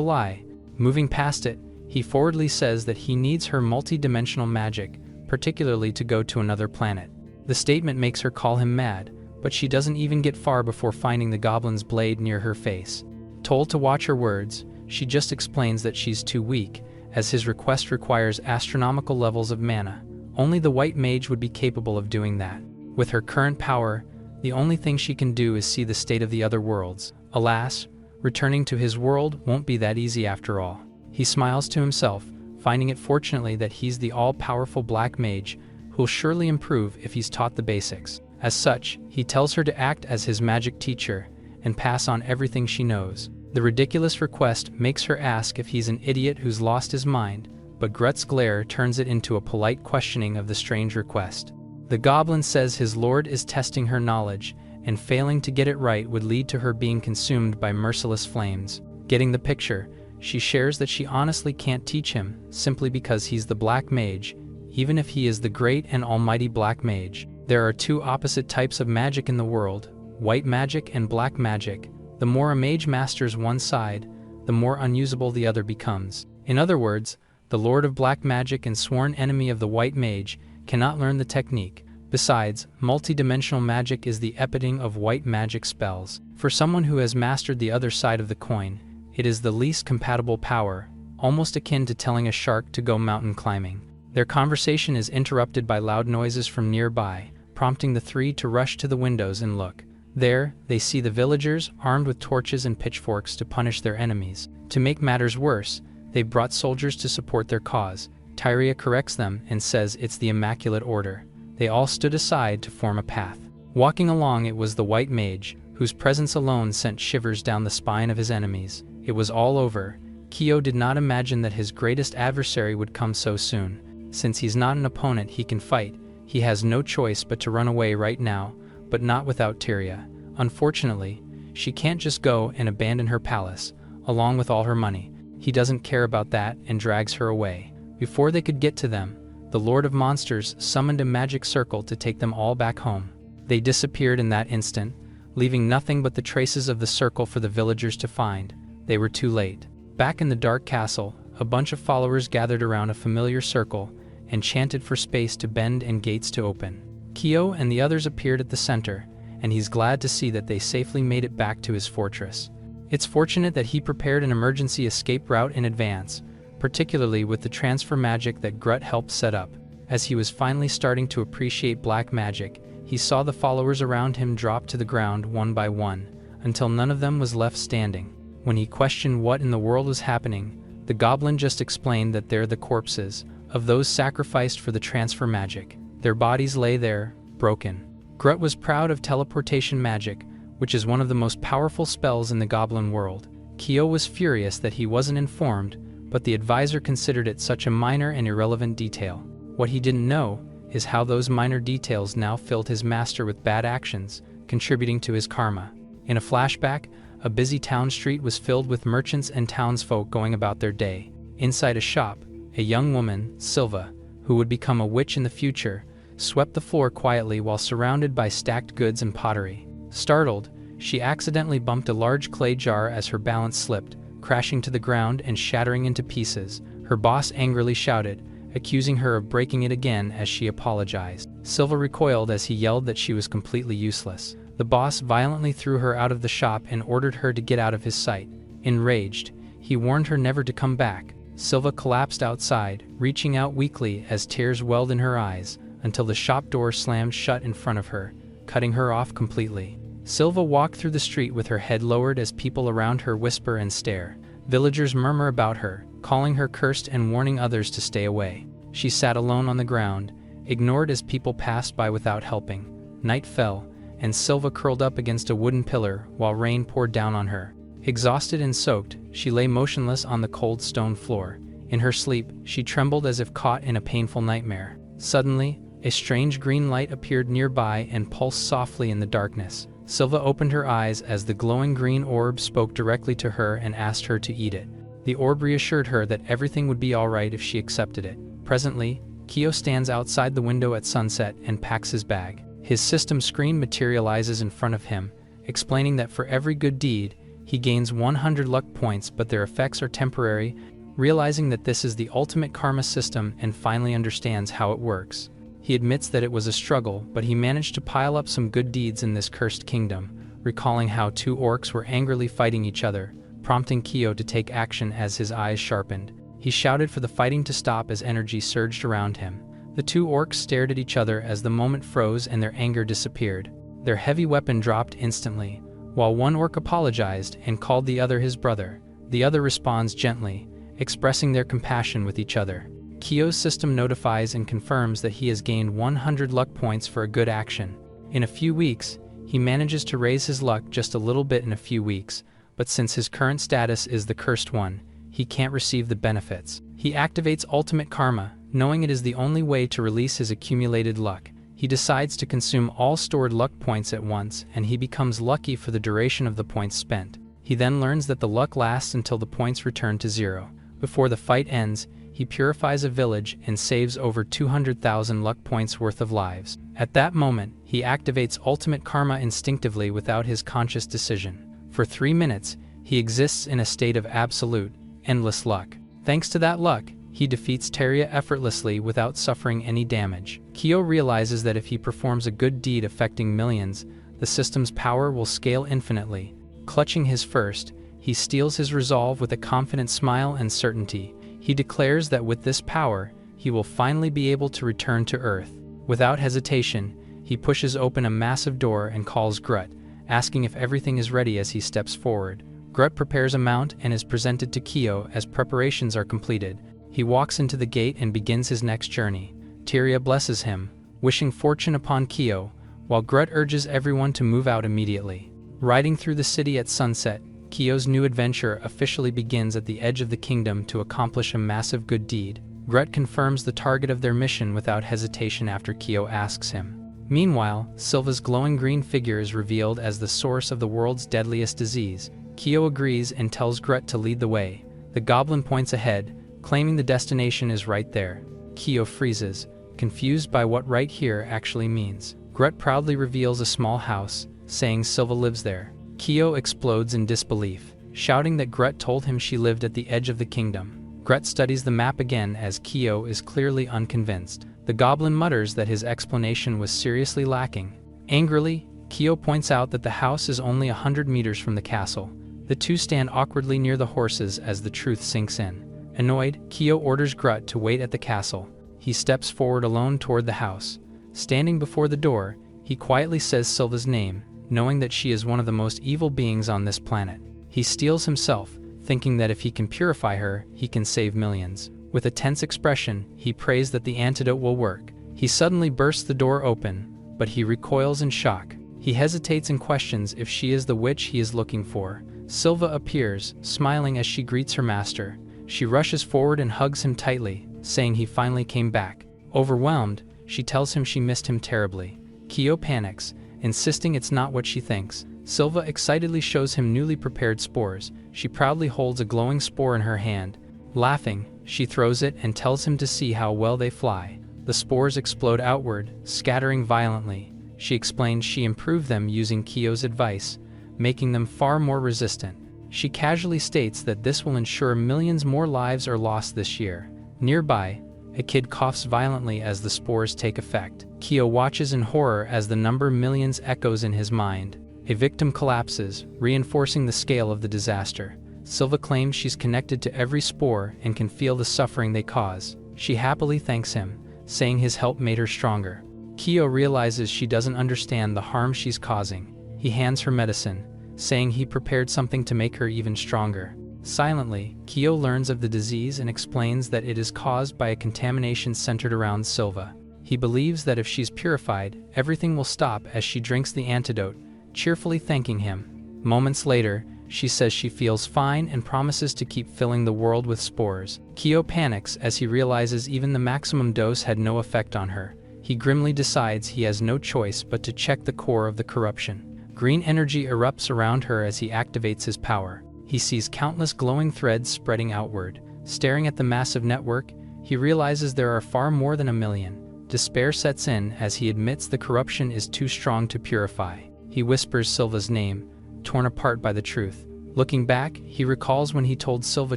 A: lie. Moving past it, he forwardly says that he needs her multi-dimensional magic, particularly to go to another planet. The statement makes her call him mad, but she doesn't even get far before finding the goblin's blade near her face. Told to watch her words, she just explains that she's too weak, as his request requires astronomical levels of mana. Only the white mage would be capable of doing that. With her current power, the only thing she can do is see the state of the other worlds. Alas, returning to his world won't be that easy after all. He smiles to himself, finding it fortunately that he's the all-powerful black mage, who'll surely improve if he's taught the basics. As such, he tells her to act as his magic teacher and pass on everything she knows. The ridiculous request makes her ask if he's an idiot who's lost his mind, but Grut's glare turns it into a polite questioning of the strange request. The goblin says his lord is testing her knowledge, and failing to get it right would lead to her being consumed by merciless flames. Getting the picture, she shares that she honestly can't teach him, simply because he's the black mage, even if he is the great and almighty black mage. There are two opposite types of magic in the world, white magic and black magic. The more a mage masters one side, the more unusable the other becomes. In other words, the lord of black magic and sworn enemy of the white mage cannot learn the technique. Besides, multi-dimensional magic is the epitome of white magic spells. For someone who has mastered the other side of the coin, it is the least compatible power, almost akin to telling a shark to go mountain climbing. Their conversation is interrupted by loud noises from nearby, prompting the three to rush to the windows and look. There, they see the villagers, armed with torches and pitchforks to punish their enemies. To make matters worse, they've brought soldiers to support their cause. Tyria corrects them and says it's the Immaculate Order. They all stood aside to form a path. Walking along, it was the white mage, whose presence alone sent shivers down the spine of his enemies. It was all over. Kyo did not imagine that his greatest adversary would come so soon. Since he's not an opponent he can fight, he has no choice but to run away right now, but not without Tyria. Unfortunately, she can't just go and abandon her palace, along with all her money. He doesn't care about that and drags her away. Before they could get to them, the Lord of Monsters summoned a magic circle to take them all back home. They disappeared in that instant, leaving nothing but the traces of the circle for the villagers to find. They were too late. Back in the dark castle, a bunch of followers gathered around a familiar circle and chanted for space to bend and gates to open. Kyo and the others appeared at the center, and he's glad to see that they safely made it back to his fortress. It's fortunate that he prepared an emergency escape route in advance, particularly with the transfer magic that Grut helped set up. As he was finally starting to appreciate black magic, he saw the followers around him drop to the ground one by one, until none of them was left standing. When he questioned what in the world was happening, the goblin just explained that they're the corpses of those sacrificed for the transfer magic. Their bodies lay there, broken. Grut was proud of teleportation magic, which is one of the most powerful spells in the goblin world. Kyo was furious that he wasn't informed, but the advisor considered it such a minor and irrelevant detail. What he didn't know is how those minor details now filled his master with bad actions, contributing to his karma. In a flashback, a busy town street was filled with merchants and townsfolk going about their day. Inside a shop, a young woman, Silva, who would become a witch in the future, swept the floor quietly while surrounded by stacked goods and pottery. Startled, she accidentally bumped a large clay jar as her balance slipped, crashing to the ground and shattering into pieces. Her boss angrily shouted, accusing her of breaking it again as she apologized. Silva recoiled as he yelled that she was completely useless. The boss violently threw her out of the shop and ordered her to get out of his sight. Enraged, he warned her never to come back. Silva collapsed outside, reaching out weakly as tears welled in her eyes, until the shop door slammed shut in front of her, cutting her off completely. Silva walked through the street with her head lowered as people around her whisper and stare. Villagers murmur about her, calling her cursed and warning others to stay away. She sat alone on the ground, ignored as people passed by without helping. Night fell, and Silva curled up against a wooden pillar while rain poured down on her. Exhausted and soaked, she lay motionless on the cold stone floor. In her sleep, she trembled as if caught in a painful nightmare. Suddenly, a strange green light appeared nearby and pulsed softly in the darkness. Silva opened her eyes as the glowing green orb spoke directly to her and asked her to eat it. The orb reassured her that everything would be alright if she accepted it. Presently, Kyo stands outside the window at sunset and packs his bag. His system screen materializes in front of him, explaining that for every good deed, he gains 100 luck points, but their effects are temporary. Realizing that this is the ultimate karma system and finally understands how it works, he admits that it was a struggle, but he managed to pile up some good deeds in this cursed kingdom, recalling how two orcs were angrily fighting each other, prompting Kyo to take action as his eyes sharpened. He shouted for the fighting to stop as energy surged around him. The two orcs stared at each other as the moment froze and their anger disappeared. Their heavy weapon dropped instantly. While one orc apologized and called the other his brother, the other responds gently, expressing their compassion with each other. Kyo's system notifies and confirms that he has gained 100 luck points for a good action. In a few weeks, he manages to raise his luck just a little bit in a few weeks, but since his current status is the cursed one, he can't receive the benefits. He activates ultimate karma, knowing it is the only way to release his accumulated luck. He decides to consume all stored luck points at once, and he becomes lucky for the duration of the points spent. He then learns that the luck lasts until the points return to zero. Before the fight ends, he purifies a village and saves over 200,000 luck points worth of lives. At that moment, he activates ultimate karma instinctively without his conscious decision. For 3 minutes, he exists in a state of absolute, endless luck. Thanks to that luck, he defeats Teria effortlessly without suffering any damage. Kyo realizes that if he performs a good deed affecting millions, the system's power will scale infinitely. Clutching his first, he steals his resolve with a confident smile and certainty. He declares that with this power, he will finally be able to return to Earth. Without hesitation, he pushes open a massive door and calls Grut, asking if everything is ready as he steps forward. Grut prepares a mount and is presented to Kyo as preparations are completed. He walks into the gate and begins his next journey. Teria blesses him, wishing fortune upon Kyo, while Grut urges everyone to move out immediately. Riding through the city at sunset, Kyo's new adventure officially begins at the edge of the kingdom to accomplish a massive good deed. Grut confirms the target of their mission without hesitation after Kyo asks him. Meanwhile, Silva's glowing green figure is revealed as the source of the world's deadliest disease. Kyo agrees and tells Grut to lead the way. The goblin points ahead, claiming the destination is right there. Kyo freezes, confused by what right here actually means. Grut proudly reveals a small house, saying Silva lives there. Kyo explodes in disbelief, shouting that Grut told him she lived at the edge of the kingdom. Grut studies the map again as Kyo is clearly unconvinced. The goblin mutters that his explanation was seriously lacking. Angrily, Kyo points out that the house is only 100 meters from the castle. The two stand awkwardly near the horses as the truth sinks in. Annoyed, Kyo orders Grut to wait at the castle. He steps forward alone toward the house. Standing before the door, he quietly says Silva's name, knowing that she is one of the most evil beings on this planet. He steels himself, thinking that if he can purify her, he can save millions. With a tense expression, he prays that the antidote will work. He suddenly bursts the door open, but he recoils in shock. He hesitates and questions if she is the witch he is looking for. Silva appears, smiling as she greets her master. She rushes forward and hugs him tightly, saying he finally came back. Overwhelmed, she tells him she missed him terribly. Kyo panics, insisting it's not what she thinks. Silva excitedly shows him newly prepared spores. She proudly holds a glowing spore in her hand. Laughing, she throws it and tells him to see how well they fly. The spores explode outward, scattering violently. She explains she improved them using Kyo's advice, making them far more resistant. She casually states that this will ensure millions more lives are lost this year. Nearby, a kid coughs violently as the spores take effect. Kyo watches in horror as the number millions echoes in his mind. A victim collapses, reinforcing the scale of the disaster. Silva claims she's connected to every spore and can feel the suffering they cause. She happily thanks him, saying his help made her stronger. Kyo realizes she doesn't understand the harm she's causing. He hands her medicine, saying he prepared something to make her even stronger. Silently, Kyo learns of the disease and explains that it is caused by a contamination centered around Silva. He believes that if she's purified, everything will stop as she drinks the antidote, cheerfully thanking him. Moments later, she says she feels fine and promises to keep filling the world with spores. Kyo panics as he realizes even the maximum dose had no effect on her. He grimly decides he has no choice but to check the core of the corruption. Green energy erupts around her as he activates his power. He sees countless glowing threads spreading outward. Staring at the massive network, he realizes there are far more than 1 million. Despair sets in as he admits the corruption is too strong to purify. He whispers Silva's name, torn apart by the truth. Looking back, he recalls when he told Silva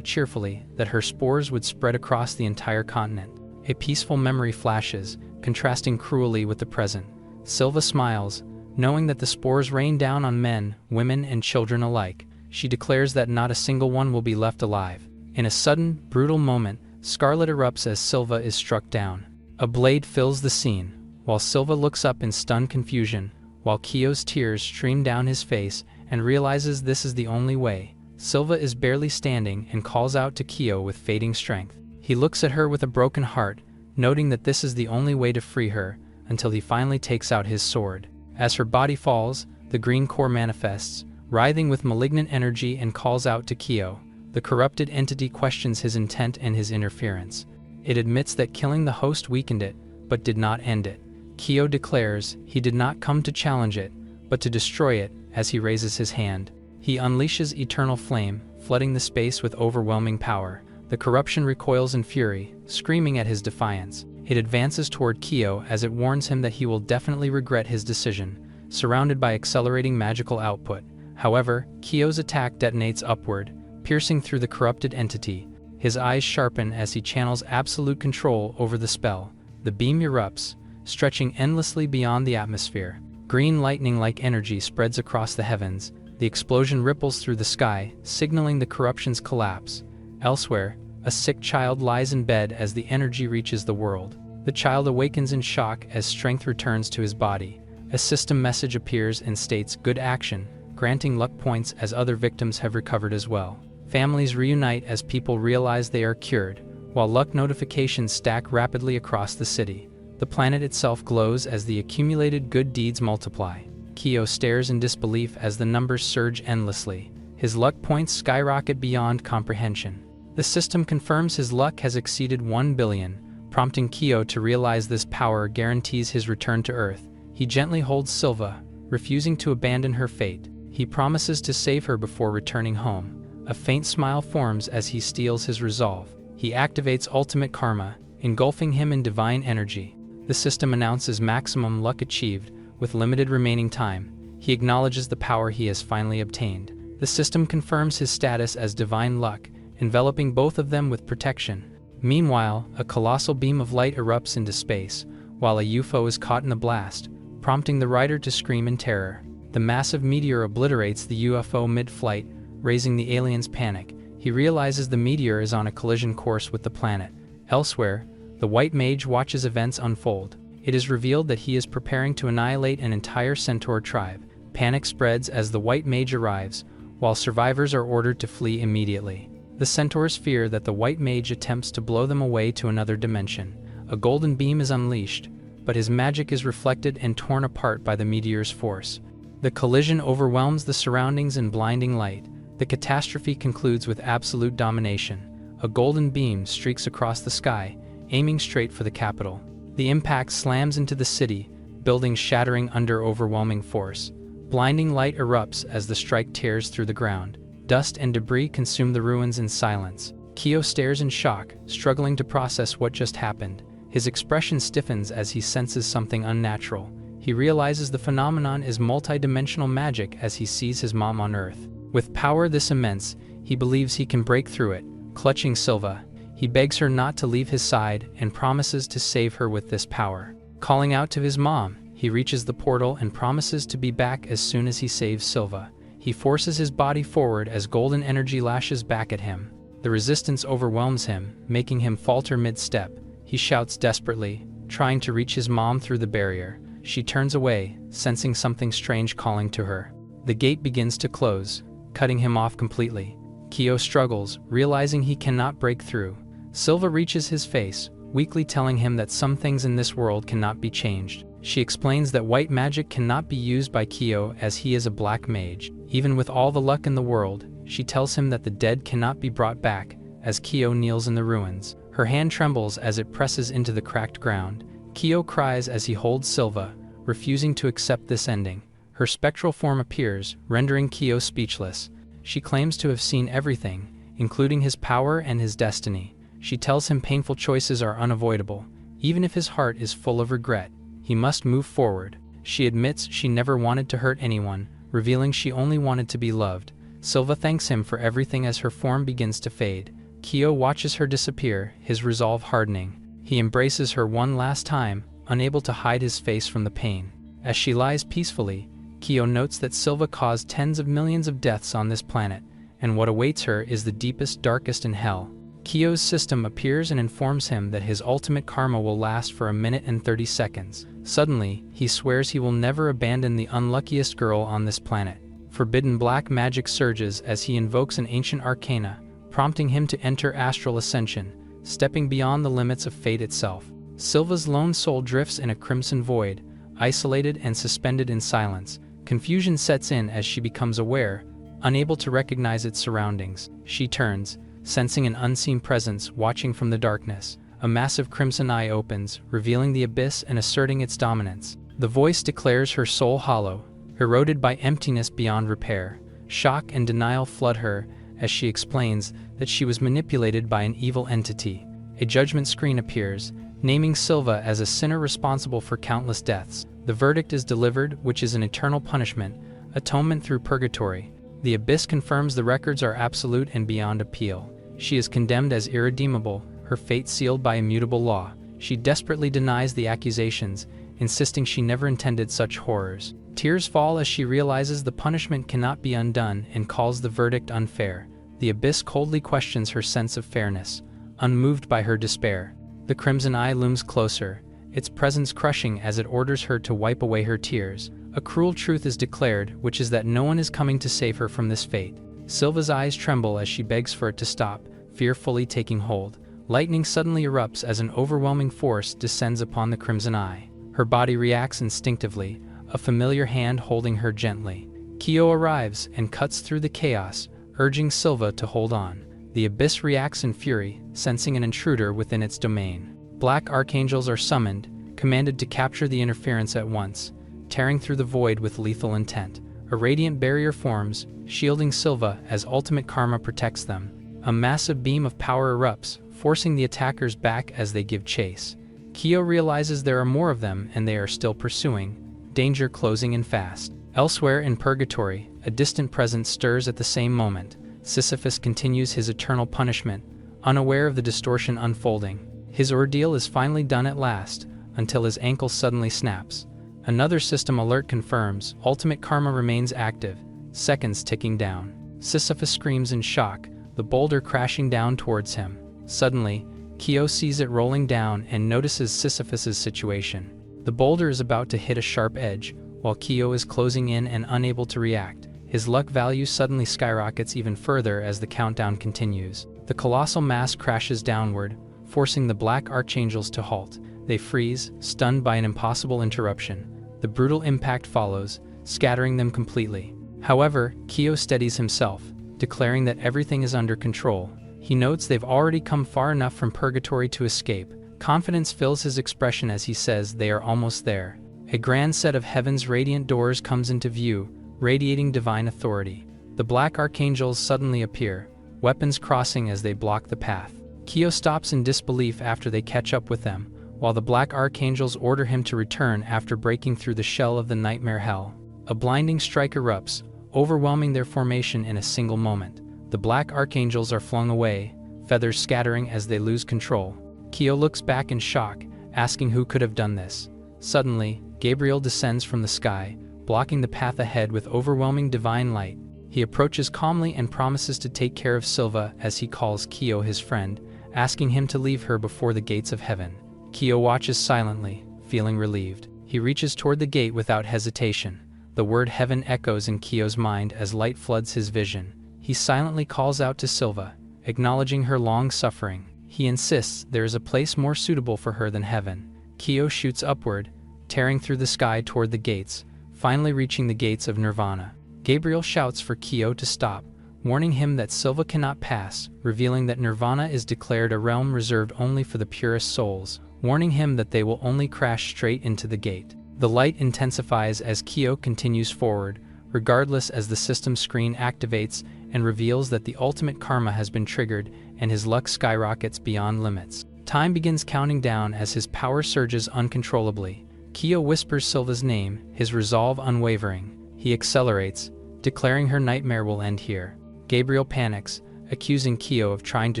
A: cheerfully that her spores would spread across the entire continent. A peaceful memory flashes, contrasting cruelly with the present. Silva smiles, knowing that the spores rain down on men, women, and children alike. She declares that not a single one will be left alive. In a sudden, brutal moment, scarlet erupts as Silva is struck down. A blade fills the scene, while Silva looks up in stunned confusion, while Kyo's tears stream down his face and realizes this is the only way. Silva is barely standing and calls out to Kyo with fading strength. He looks at her with a broken heart, noting that this is the only way to free her, until he finally takes out his sword. As her body falls, the green core manifests, writhing with malignant energy, and calls out to Kyo. The corrupted entity questions his intent and his interference. It admits that killing the host weakened it, but did not end it. Kyo declares he did not come to challenge it, but to destroy it. As he raises his hand, he unleashes eternal flame, flooding the space with overwhelming power. The corruption recoils in fury, screaming at his defiance. It advances toward Kyo as it warns him that he will definitely regret his decision, surrounded by accelerating magical output. However, Kyo's attack detonates upward, piercing through the corrupted entity. His eyes sharpen as he channels absolute control over the spell. The beam erupts, stretching endlessly beyond the atmosphere. Green lightning-like energy spreads across the heavens. The explosion ripples through the sky, signaling the corruption's collapse. Elsewhere, a sick child lies in bed as the energy reaches the world. The child awakens in shock as strength returns to his body. A system message appears and states "Good action," granting luck points as other victims have recovered as well. Families reunite as people realize they are cured, while luck notifications stack rapidly across the city. The planet itself glows as the accumulated good deeds multiply. Kyo stares in disbelief as the numbers surge endlessly. His luck points skyrocket beyond comprehension. The system confirms his luck has exceeded 1 billion, prompting Kyo to realize this power guarantees his return to Earth. He gently holds Silva, refusing to abandon her fate. He promises to save her before returning home. A faint smile forms as he steels his resolve. He activates ultimate karma, engulfing him in divine energy. The system announces maximum luck achieved, with limited remaining time. He acknowledges the power he has finally obtained. The system confirms his status as divine luck, enveloping both of them with protection. Meanwhile, a colossal beam of light erupts into space, while a UFO is caught in the blast, prompting the rider to scream in terror. The massive meteor obliterates the UFO mid-flight, raising the alien's panic. He realizes the meteor is on a collision course with the planet. Elsewhere, the White Mage watches events unfold. It is revealed that he is preparing to annihilate an entire centaur tribe. Panic spreads as the White Mage arrives, while survivors are ordered to flee immediately. The centaurs fear that the White Mage attempts to blow them away to another dimension. A golden beam is unleashed, but his magic is reflected and torn apart by the meteor's force. The collision overwhelms the surroundings in blinding light. The catastrophe concludes with absolute domination. A golden beam streaks across the sky, aiming straight for the capital. The impact slams into the city, buildings shattering under overwhelming force. Blinding light erupts as the strike tears through the ground. Dust and debris consume the ruins in silence. Kyo stares in shock, struggling to process what just happened. His expression stiffens as he senses something unnatural. He realizes the phenomenon is multidimensional magic as he sees his mom on Earth. With power this immense, he believes he can break through it. Clutching Silva, he begs her not to leave his side and promises to save her with this power. Calling out to his mom, he reaches the portal and promises to be back as soon as he saves Silva. He forces his body forward as golden energy lashes back at him. The resistance overwhelms him, making him falter mid-step. He shouts desperately, trying to reach his mom through the barrier. She turns away, sensing something strange calling to her. The gate begins to close, cutting him off completely. Kyo struggles, realizing he cannot break through. Silva reaches his face, weakly telling him that some things in this world cannot be changed. She explains that white magic cannot be used by Kyo as he is a black mage. Even with all the luck in the world, she tells him that the dead cannot be brought back, as Kyo kneels in the ruins. Her hand trembles as it presses into the cracked ground. Kyo cries as he holds Silva, refusing to accept this ending. Her spectral form appears, rendering Kyo speechless. She claims to have seen everything, including his power and his destiny. She tells him painful choices are unavoidable, Even if his heart is full of regret, he must move forward. She admits she never wanted to hurt anyone, revealing she only wanted to be loved. Silva thanks him for everything as her form begins to fade. Kyo watches her disappear, his resolve hardening. He embraces her one last time, unable to hide his face from the pain. As she lies peacefully, Kyo notes that Silva caused tens of millions of deaths on this planet, and what awaits her is the deepest, darkest in hell. Kyo's system appears and informs him that his ultimate karma will last for 1 minute and 30 seconds. Suddenly, he swears he will never abandon the unluckiest girl on this planet. Forbidden black magic surges as he invokes an ancient arcana, prompting him to enter astral ascension, stepping beyond the limits of fate itself. Silva's lone soul drifts in a crimson void, isolated and suspended in silence. Confusion sets in as she becomes aware, unable to recognize its surroundings. She turns, sensing an unseen presence watching from the darkness. A massive crimson eye opens, revealing the abyss and asserting its dominance. The voice declares her soul hollow, eroded by emptiness beyond repair. Shock and denial flood her as she explains that she was manipulated by an evil entity. A judgment screen appears, naming Silva as a sinner responsible for countless deaths. The verdict is delivered, which is an eternal punishment, atonement through purgatory. The abyss confirms the records are absolute and beyond appeal. She is condemned as irredeemable, her fate sealed by immutable law. She desperately denies the accusations, insisting she never intended such horrors. Tears fall as she realizes the punishment cannot be undone and calls the verdict unfair. The abyss coldly questions her sense of fairness, unmoved by her despair. The crimson eye looms closer, its presence crushing as it orders her to wipe away her tears. A cruel truth is declared, which is that no one is coming to save her from this fate. Silva's eyes tremble as she begs for it to stop, fear fully taking hold. Lightning suddenly erupts as an overwhelming force descends upon the crimson eye. Her body reacts instinctively, a familiar hand holding her gently. Kyo arrives and cuts through the chaos, urging Silva to hold on. The abyss reacts in fury, sensing an intruder within its domain. Black archangels are summoned, commanded to capture the interference at once, tearing through the void with lethal intent. A radiant barrier forms, shielding Silva as ultimate karma protects them. A massive beam of power erupts, forcing the attackers back as they give chase. Kyo realizes there are more of them and they are still pursuing, danger closing in fast. Elsewhere in purgatory, a distant presence stirs at the same moment. Sisyphus continues his eternal punishment, unaware of the distortion unfolding. His ordeal is finally done at last, until his ankle suddenly snaps. Another system alert confirms ultimate karma remains active, seconds ticking down. Sisyphus screams in shock, the boulder crashing down towards him. Suddenly, Kyo sees it rolling down and notices Sisyphus's situation. The boulder is about to hit a sharp edge, while Kyo is closing in and unable to react. His luck value suddenly skyrockets even further as the countdown continues. The colossal mass crashes downward, forcing the black archangels to halt. They freeze, stunned by an impossible interruption. The brutal impact follows, scattering them completely. However, Kyo steadies himself, declaring that everything is under control. He notes they've already come far enough from purgatory to escape. Confidence fills his expression as he says they are almost there. A grand set of heaven's radiant doors comes into view, radiating divine authority. The black archangels suddenly appear, weapons crossing as they block the path. Kyo stops in disbelief after they catch up with them, while the black archangels order him to return after breaking through the shell of the nightmare hell. A blinding strike erupts, overwhelming their formation in a single moment. The black archangels are flung away, feathers scattering as they lose control. Kyo looks back in shock, asking who could have done this. Suddenly, Gabriel descends from the sky, blocking the path ahead with overwhelming divine light. He approaches calmly and promises to take care of Silva as he calls Kyo his friend, asking him to leave her before the gates of heaven. Kyo watches silently, feeling relieved. He reaches toward the gate without hesitation. The word heaven echoes in Kyo's mind as light floods his vision. He silently calls out to Silva, acknowledging her long suffering. He insists there is a place more suitable for her than heaven. Kyo shoots upward, tearing through the sky toward the gates, finally reaching the gates of Nirvana. Gabriel shouts for Kyo to stop, warning him that Silva cannot pass, revealing that Nirvana is declared a realm reserved only for the purest souls, warning him that they will only crash straight into the gate. The light intensifies as Kyo continues forward, regardless as the system screen activates and reveals that the ultimate karma has been triggered and his luck skyrockets beyond limits. Time begins counting down as his power surges uncontrollably. Kyo whispers Silva's name, his resolve unwavering. He accelerates, declaring her nightmare will end here. Gabriel panics, accusing Kyo of trying to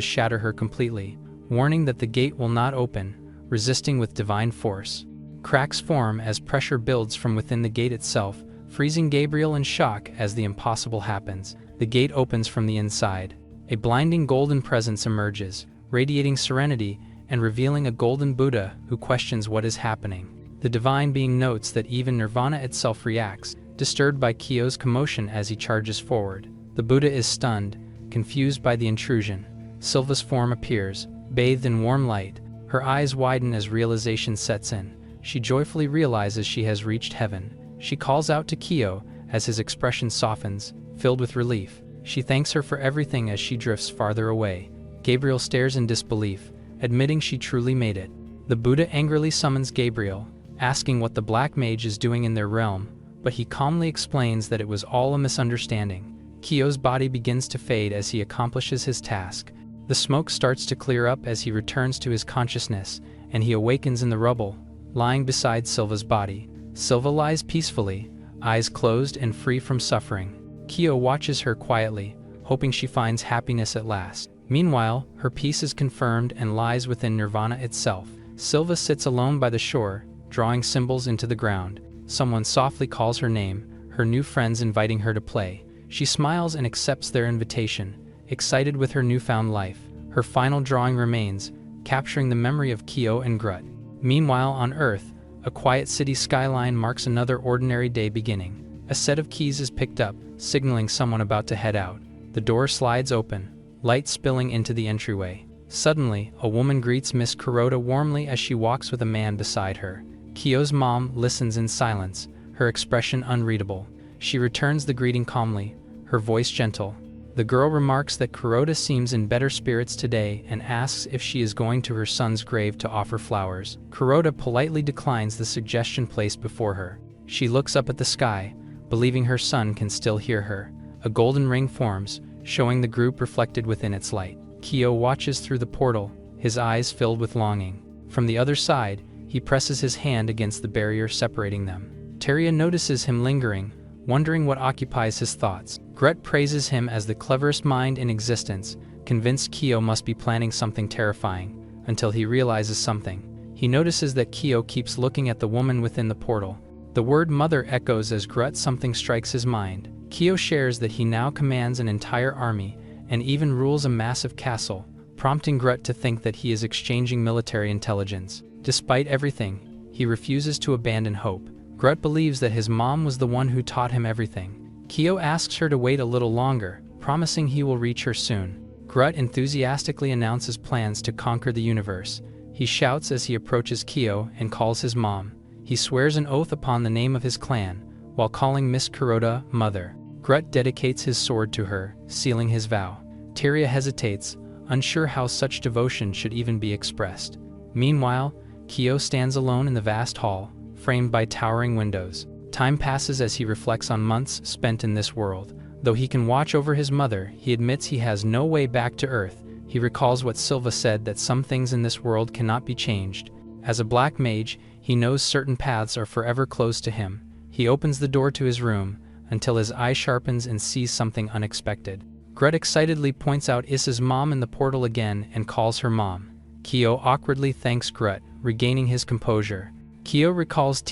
A: shatter her completely, warning that the gate will not open, resisting with divine force. Cracks form as pressure builds from within the gate itself, freezing Gabriel in shock as the impossible happens. The gate opens from the inside. A blinding golden presence emerges, radiating serenity and revealing a golden Buddha who questions what is happening. The divine being notes that even Nirvana itself reacts, disturbed by Kyo's commotion as he charges forward. The Buddha is stunned, confused by the intrusion. Silva's form appears, bathed in warm light. Her eyes widen as realization sets in. She joyfully realizes she has reached heaven. She calls out to Kyo as his expression softens, filled with relief. She thanks her for everything as she drifts farther away. Gabriel stares in disbelief, admitting she truly made it. The Buddha angrily summons Gabriel, asking what the Black Mage is doing in their realm, but he calmly explains that it was all a misunderstanding. Kyo's body begins to fade as he accomplishes his task. The smoke starts to clear up as he returns to his consciousness, and he awakens in the rubble, lying beside Silva's body. Silva lies peacefully, eyes closed and free from suffering. Kyo watches her quietly, hoping she finds happiness at last. Meanwhile, her peace is confirmed and lies within Nirvana itself. Silva sits alone by the shore, drawing symbols into the ground. Someone softly calls her name, her new friends inviting her to play. She smiles and accepts their invitation, excited with her newfound life. Her final drawing remains, capturing the memory of Kyo and Grut. Meanwhile, on Earth, a quiet city skyline marks another ordinary day beginning. A set of keys is picked up, signaling someone about to head out. The door slides open, light spilling into the entryway. Suddenly, a woman greets Miss Kuroda warmly as she walks with a man beside her. Kyo's mom listens in silence, her expression unreadable. She returns the greeting calmly, her voice gentle. The girl remarks that Kuroda seems in better spirits today and asks if she is going to her son's grave to offer flowers. Kuroda politely declines the suggestion placed before her. She looks up at the sky, believing her son can still hear her. A golden ring forms, showing the group reflected within its light. Kyo watches through the portal, his eyes filled with longing. From the other side, he presses his hand against the barrier separating them. Teria notices him lingering, wondering what occupies his thoughts. Grut praises him as the cleverest mind in existence, convinced Kyo must be planning something terrifying, until he realizes something. He notices that Kyo keeps looking at the woman within the portal. The word mother echoes as Grut something strikes his mind. Kyo shares that he now commands an entire army, and even rules a massive castle, prompting Grut to think that he is exchanging military intelligence. Despite everything, he refuses to abandon hope. Grut believes that his mom was the one who taught him everything. Kyo asks her to wait a little longer, promising he will reach her soon. Grut enthusiastically announces plans to conquer the universe. He shouts as he approaches Kyo and calls his mom. He swears an oath upon the name of his clan, while calling Miss Kuroda mother. Grut dedicates his sword to her, sealing his vow. Teria hesitates, unsure how such devotion should even be expressed. Meanwhile, Kyo stands alone in the vast hall, framed by towering windows. Time passes as he reflects on months spent in this world. Though he can watch over his mother, he admits he has no way back to Earth. He recalls what Silva said, that some things in this world cannot be changed. As a black mage, he knows certain paths are forever closed to him. He opens the door to his room, until his eye sharpens and sees something unexpected. Grut excitedly points out Issa's mom in the portal again and calls her mom. Kyo awkwardly thanks Grut, regaining his composure. Kyo recalls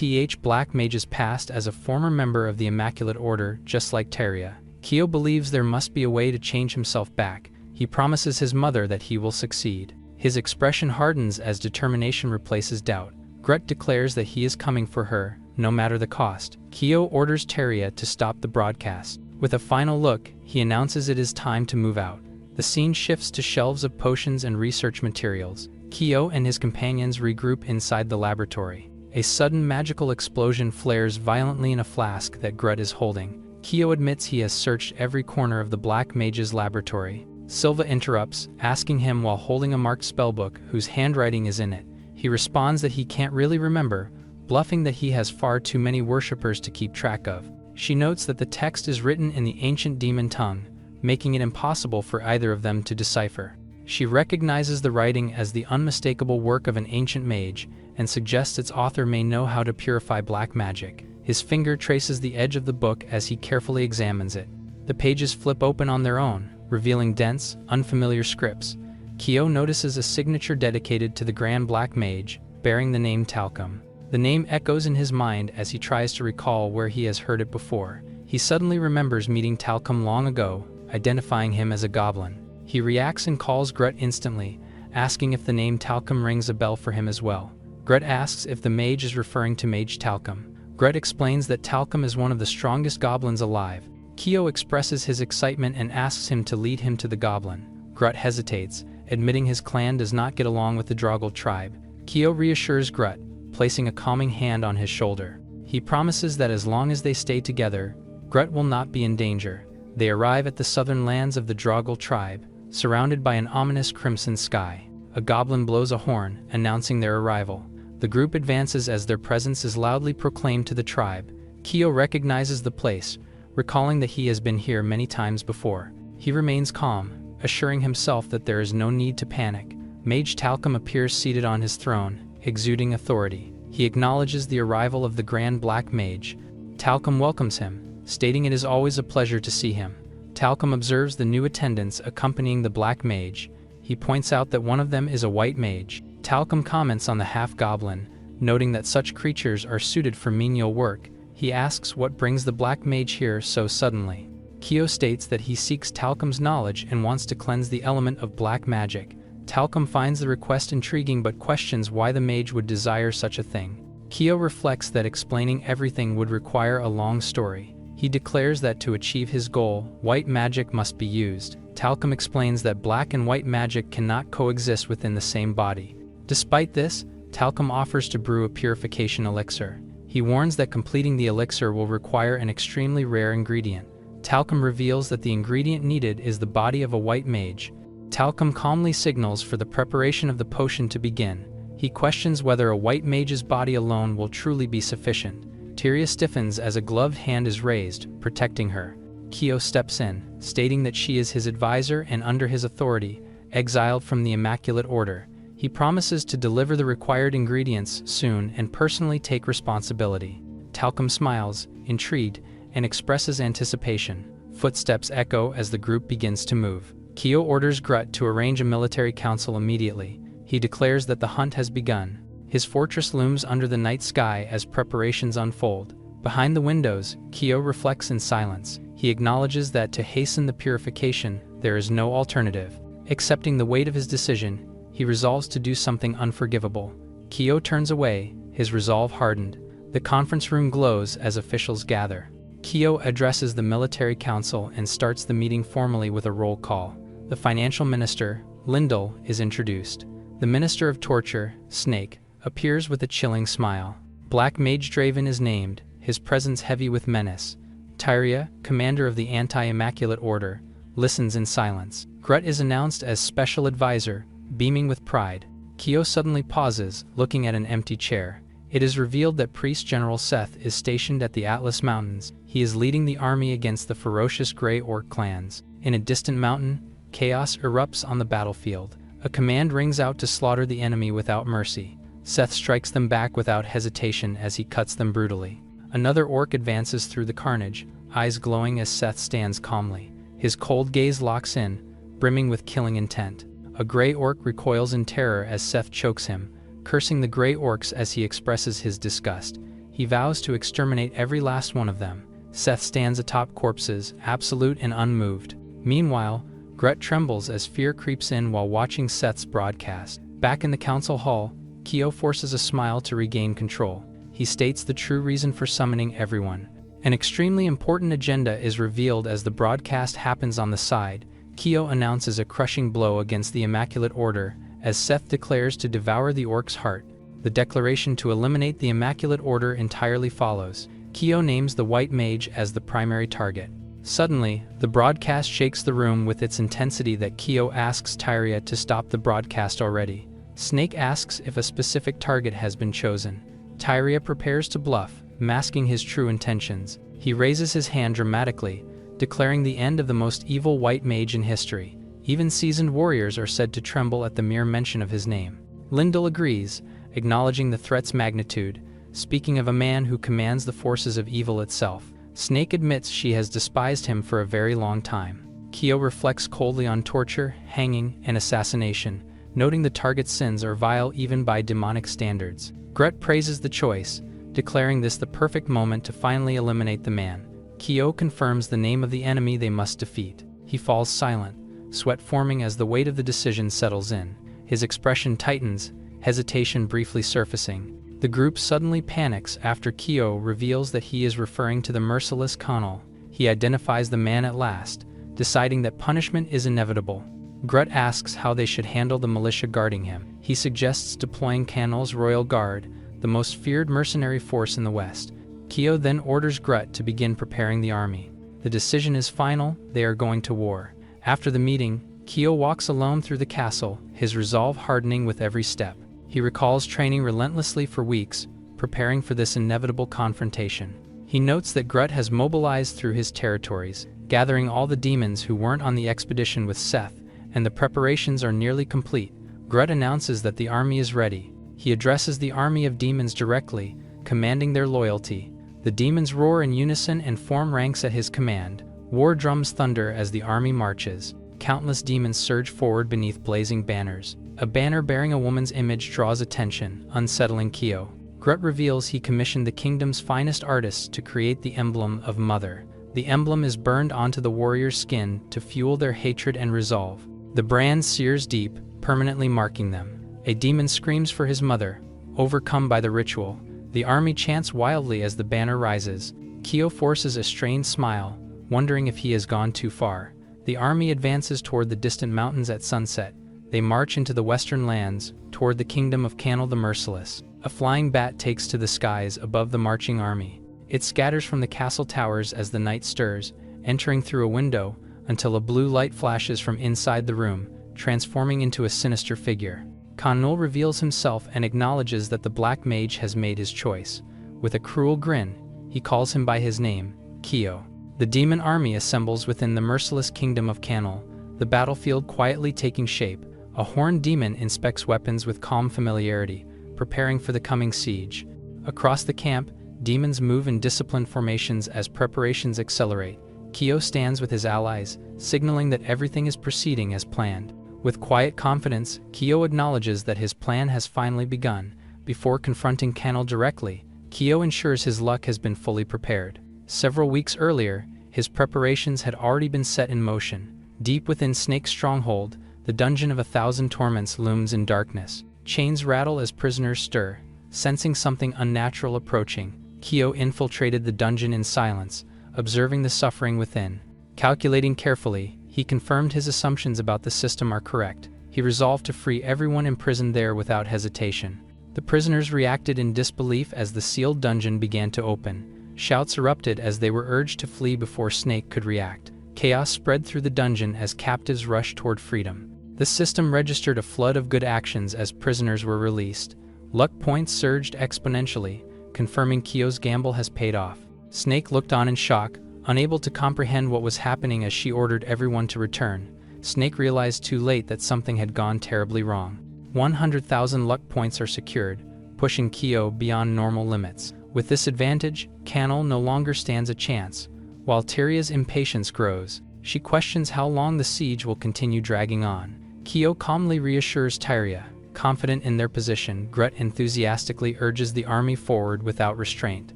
A: Black Mage's past as a former member of the Immaculate Order, just like Teria. Kyo believes there must be a way to change himself back. He promises his mother that he will succeed. His expression hardens as determination replaces doubt. Grut declares that he is coming for her, no matter the cost. Kyo orders Teria to stop the broadcast. With a final look, he announces it is time to move out. The scene shifts to shelves of potions and research materials. Kyo and his companions regroup inside the laboratory. A sudden magical explosion flares violently in a flask that Grut is holding. Kyo admits he has searched every corner of the Black Mage's laboratory. Silva interrupts, asking him while holding a marked spellbook whose handwriting is in it. He responds that he can't really remember, bluffing that he has far too many worshippers to keep track of. She notes that the text is written in the ancient demon tongue, making it impossible for either of them to decipher. She recognizes the writing as the unmistakable work of an ancient mage and suggests its author may know how to purify black magic. His finger traces the edge of the book as he carefully examines it. The pages flip open on their own, revealing dense, unfamiliar scripts. Kyo notices a signature dedicated to the Grand Black Mage, bearing the name Talcum. The name echoes in his mind as he tries to recall where he has heard it before. He suddenly remembers meeting Talcum long ago, identifying him as a goblin. He reacts and calls Grut instantly, asking if the name Talcum rings a bell for him as well. Grut asks if the mage is referring to Mage Talcum. Grut explains that Talcum is one of the strongest goblins alive. Kyo expresses his excitement and asks him to lead him to the goblin. Grut hesitates, admitting his clan does not get along with the Droggle tribe. Kyo reassures Grut, placing a calming hand on his shoulder. He promises that as long as they stay together, Grut will not be in danger. They arrive at the southern lands of the Droggle tribe, surrounded by an ominous crimson sky. A goblin blows a horn, announcing their arrival. The group advances as their presence is loudly proclaimed to the tribe. Kyo recognizes the place, recalling that he has been here many times before. He remains calm, assuring himself that there is no need to panic. Mage Talcum appears seated on his throne, exuding authority. He acknowledges the arrival of the Grand Black Mage. Talcum welcomes him, stating it is always a pleasure to see him. Talcum observes the new attendants accompanying the Black Mage. He points out that one of them is a white mage. Talcum comments on the half-goblin, noting that such creatures are suited for menial work. He asks what brings the Black Mage here so suddenly. Kyo states that he seeks Talcum's knowledge and wants to cleanse the element of black magic. Talcum finds the request intriguing but questions why the mage would desire such a thing. Kyo reflects that explaining everything would require a long story. He declares that to achieve his goal, white magic must be used. Talcum explains that black and white magic cannot coexist within the same body. Despite this, Talcum offers to brew a purification elixir. He warns that completing the elixir will require an extremely rare ingredient. Talcum reveals that the ingredient needed is the body of a white mage. Talcum calmly signals for the preparation of the potion to begin. He questions whether a white mage's body alone will truly be sufficient. Tyria stiffens as a gloved hand is raised, protecting her. Kyo steps in, stating that she is his advisor and under his authority, exiled from the Immaculate Order. He promises to deliver the required ingredients soon and personally take responsibility. Talcum smiles, intrigued, and expresses anticipation. Footsteps echo as the group begins to move. Kyo orders Grut to arrange a military council immediately. He declares that the hunt has begun. His fortress looms under the night sky as preparations unfold. Behind the windows, Kyo reflects in silence. He acknowledges that to hasten the purification, there is no alternative. Accepting the weight of his decision, he resolves to do something unforgivable. Kyo turns away, his resolve hardened. The conference room glows as officials gather. Kyo addresses the military council and starts the meeting formally with a roll call. The financial minister, Lindell, is introduced. The minister of torture, Snake, appears with a chilling smile. Black Mage Draven is named, his presence heavy with menace. Tyria, commander of the Anti-Immaculate Order, listens in silence. Grut is announced as special advisor, beaming with pride. Kyo suddenly pauses, looking at an empty chair. It is revealed that Priest General Seth is stationed at the Atlas Mountains. He is leading the army against the ferocious Grey Orc clans. In a distant mountain, chaos erupts on the battlefield. A command rings out to slaughter the enemy without mercy. Seth strikes them back without hesitation as he cuts them brutally. Another orc advances through the carnage, eyes glowing as Seth stands calmly. His cold gaze locks in, brimming with killing intent. A Grey Orc recoils in terror as Seth chokes him, cursing the Grey Orcs as he expresses his disgust. He vows to exterminate every last one of them. Seth stands atop corpses, absolute and unmoved. Meanwhile, Grut trembles as fear creeps in while watching Seth's broadcast. Back in the council hall, Kyo forces a smile to regain control. He states the true reason for summoning everyone. An extremely important agenda is revealed as the broadcast happens on the side. Kyo announces a crushing blow against the Immaculate Order, as Seth declares to devour the orc's heart. The declaration to eliminate the Immaculate Order entirely follows. Kyo names the White Mage as the primary target. Suddenly, the broadcast shakes the room with its intensity that Kyo asks Tyria to stop the broadcast already. Snake asks if a specific target has been chosen. Tyria prepares to bluff, masking his true intentions. He raises his hand dramatically, declaring the end of the most evil white mage in history. Even seasoned warriors are said to tremble at the mere mention of his name. Lindell agrees, acknowledging the threat's magnitude. Speaking of a man who commands the forces of evil itself, Snake admits she has despised him for a very long time. Kyo reflects coldly on torture, hanging, and assassination, noting the target's sins are vile even by demonic standards. Gret praises the choice, declaring this the perfect moment to finally eliminate the man. Kyo confirms the name of the enemy they must defeat. He falls silent, sweat forming as the weight of the decision settles in. His expression tightens, hesitation briefly surfacing. The group suddenly panics after Kyo reveals that he is referring to the merciless Connell. He identifies the man at last, deciding that punishment is inevitable. Gret asks how they should handle the militia guarding him. He suggests deploying Connell's Royal Guard, the most feared mercenary force in the West. Kyo then orders Gret to begin preparing the army. The decision is final, they are going to war. After the meeting, Kyo walks alone through the castle, his resolve hardening with every step. He recalls training relentlessly for weeks, preparing for this inevitable confrontation. He notes that Gret has mobilized through his territories, gathering all the demons who weren't on the expedition with Seth, and the preparations are nearly complete. Gret announces that the army is ready. He addresses the army of demons directly, commanding their loyalty. The demons roar in unison and form ranks at his command. War drums thunder as the army marches. Countless demons surge forward beneath blazing banners. A banner bearing a woman's image draws attention, unsettling Kyo. Gret reveals he commissioned the kingdom's finest artists to create the emblem of Mother. The emblem is burned onto the warrior's skin to fuel their hatred and resolve. The brand sears deep, permanently marking them. A demon screams for his mother. Overcome by the ritual, the army chants wildly as the banner rises. Kyo forces a strained smile, wondering if he has gone too far. The army advances toward the distant mountains at sunset. They march into the western lands, toward the kingdom of Connell the Merciless. A flying bat takes to the skies above the marching army. It scatters from the castle towers as the night stirs, entering through a window, until a blue light flashes from inside the room, transforming into a sinister figure. Connell reveals himself and acknowledges that the Black Mage has made his choice. With a cruel grin, he calls him by his name, Kyo. The demon army assembles within the merciless kingdom of Connell, the battlefield quietly taking shape. A horned demon inspects weapons with calm familiarity, preparing for the coming siege. Across the camp, demons move in disciplined formations as preparations accelerate. Kyo stands with his allies, signaling that everything is proceeding as planned. With quiet confidence, Kyo acknowledges that his plan has finally begun. Before confronting Connell directly, Kyo ensures his luck has been fully prepared. Several weeks earlier, his preparations had already been set in motion. Deep within Snake's stronghold, the dungeon of 1,000 torments looms in darkness. Chains rattle as prisoners stir. Sensing something unnatural approaching, Kyo infiltrated the dungeon in silence, observing the suffering within. Calculating carefully, he confirmed his assumptions about the system are correct. He resolved to free everyone imprisoned there without hesitation. The prisoners reacted in disbelief as the sealed dungeon began to open. Shouts erupted as they were urged to flee before Snake could react. Chaos spread through the dungeon as captives rushed toward freedom. The system registered a flood of good actions as prisoners were released. Luck points surged exponentially, confirming Kyo's gamble has paid off. Snake looked on in shock, unable to comprehend what was happening as she ordered everyone to return. Snake realized too late that something had gone terribly wrong. 100,000 luck points are secured, pushing Kyo beyond normal limits. With this advantage, Connell no longer stands a chance. While Tyria's impatience grows, she questions how long the siege will continue dragging on. Kyo calmly reassures Tyria. Confident in their position, Gret enthusiastically urges the army forward without restraint.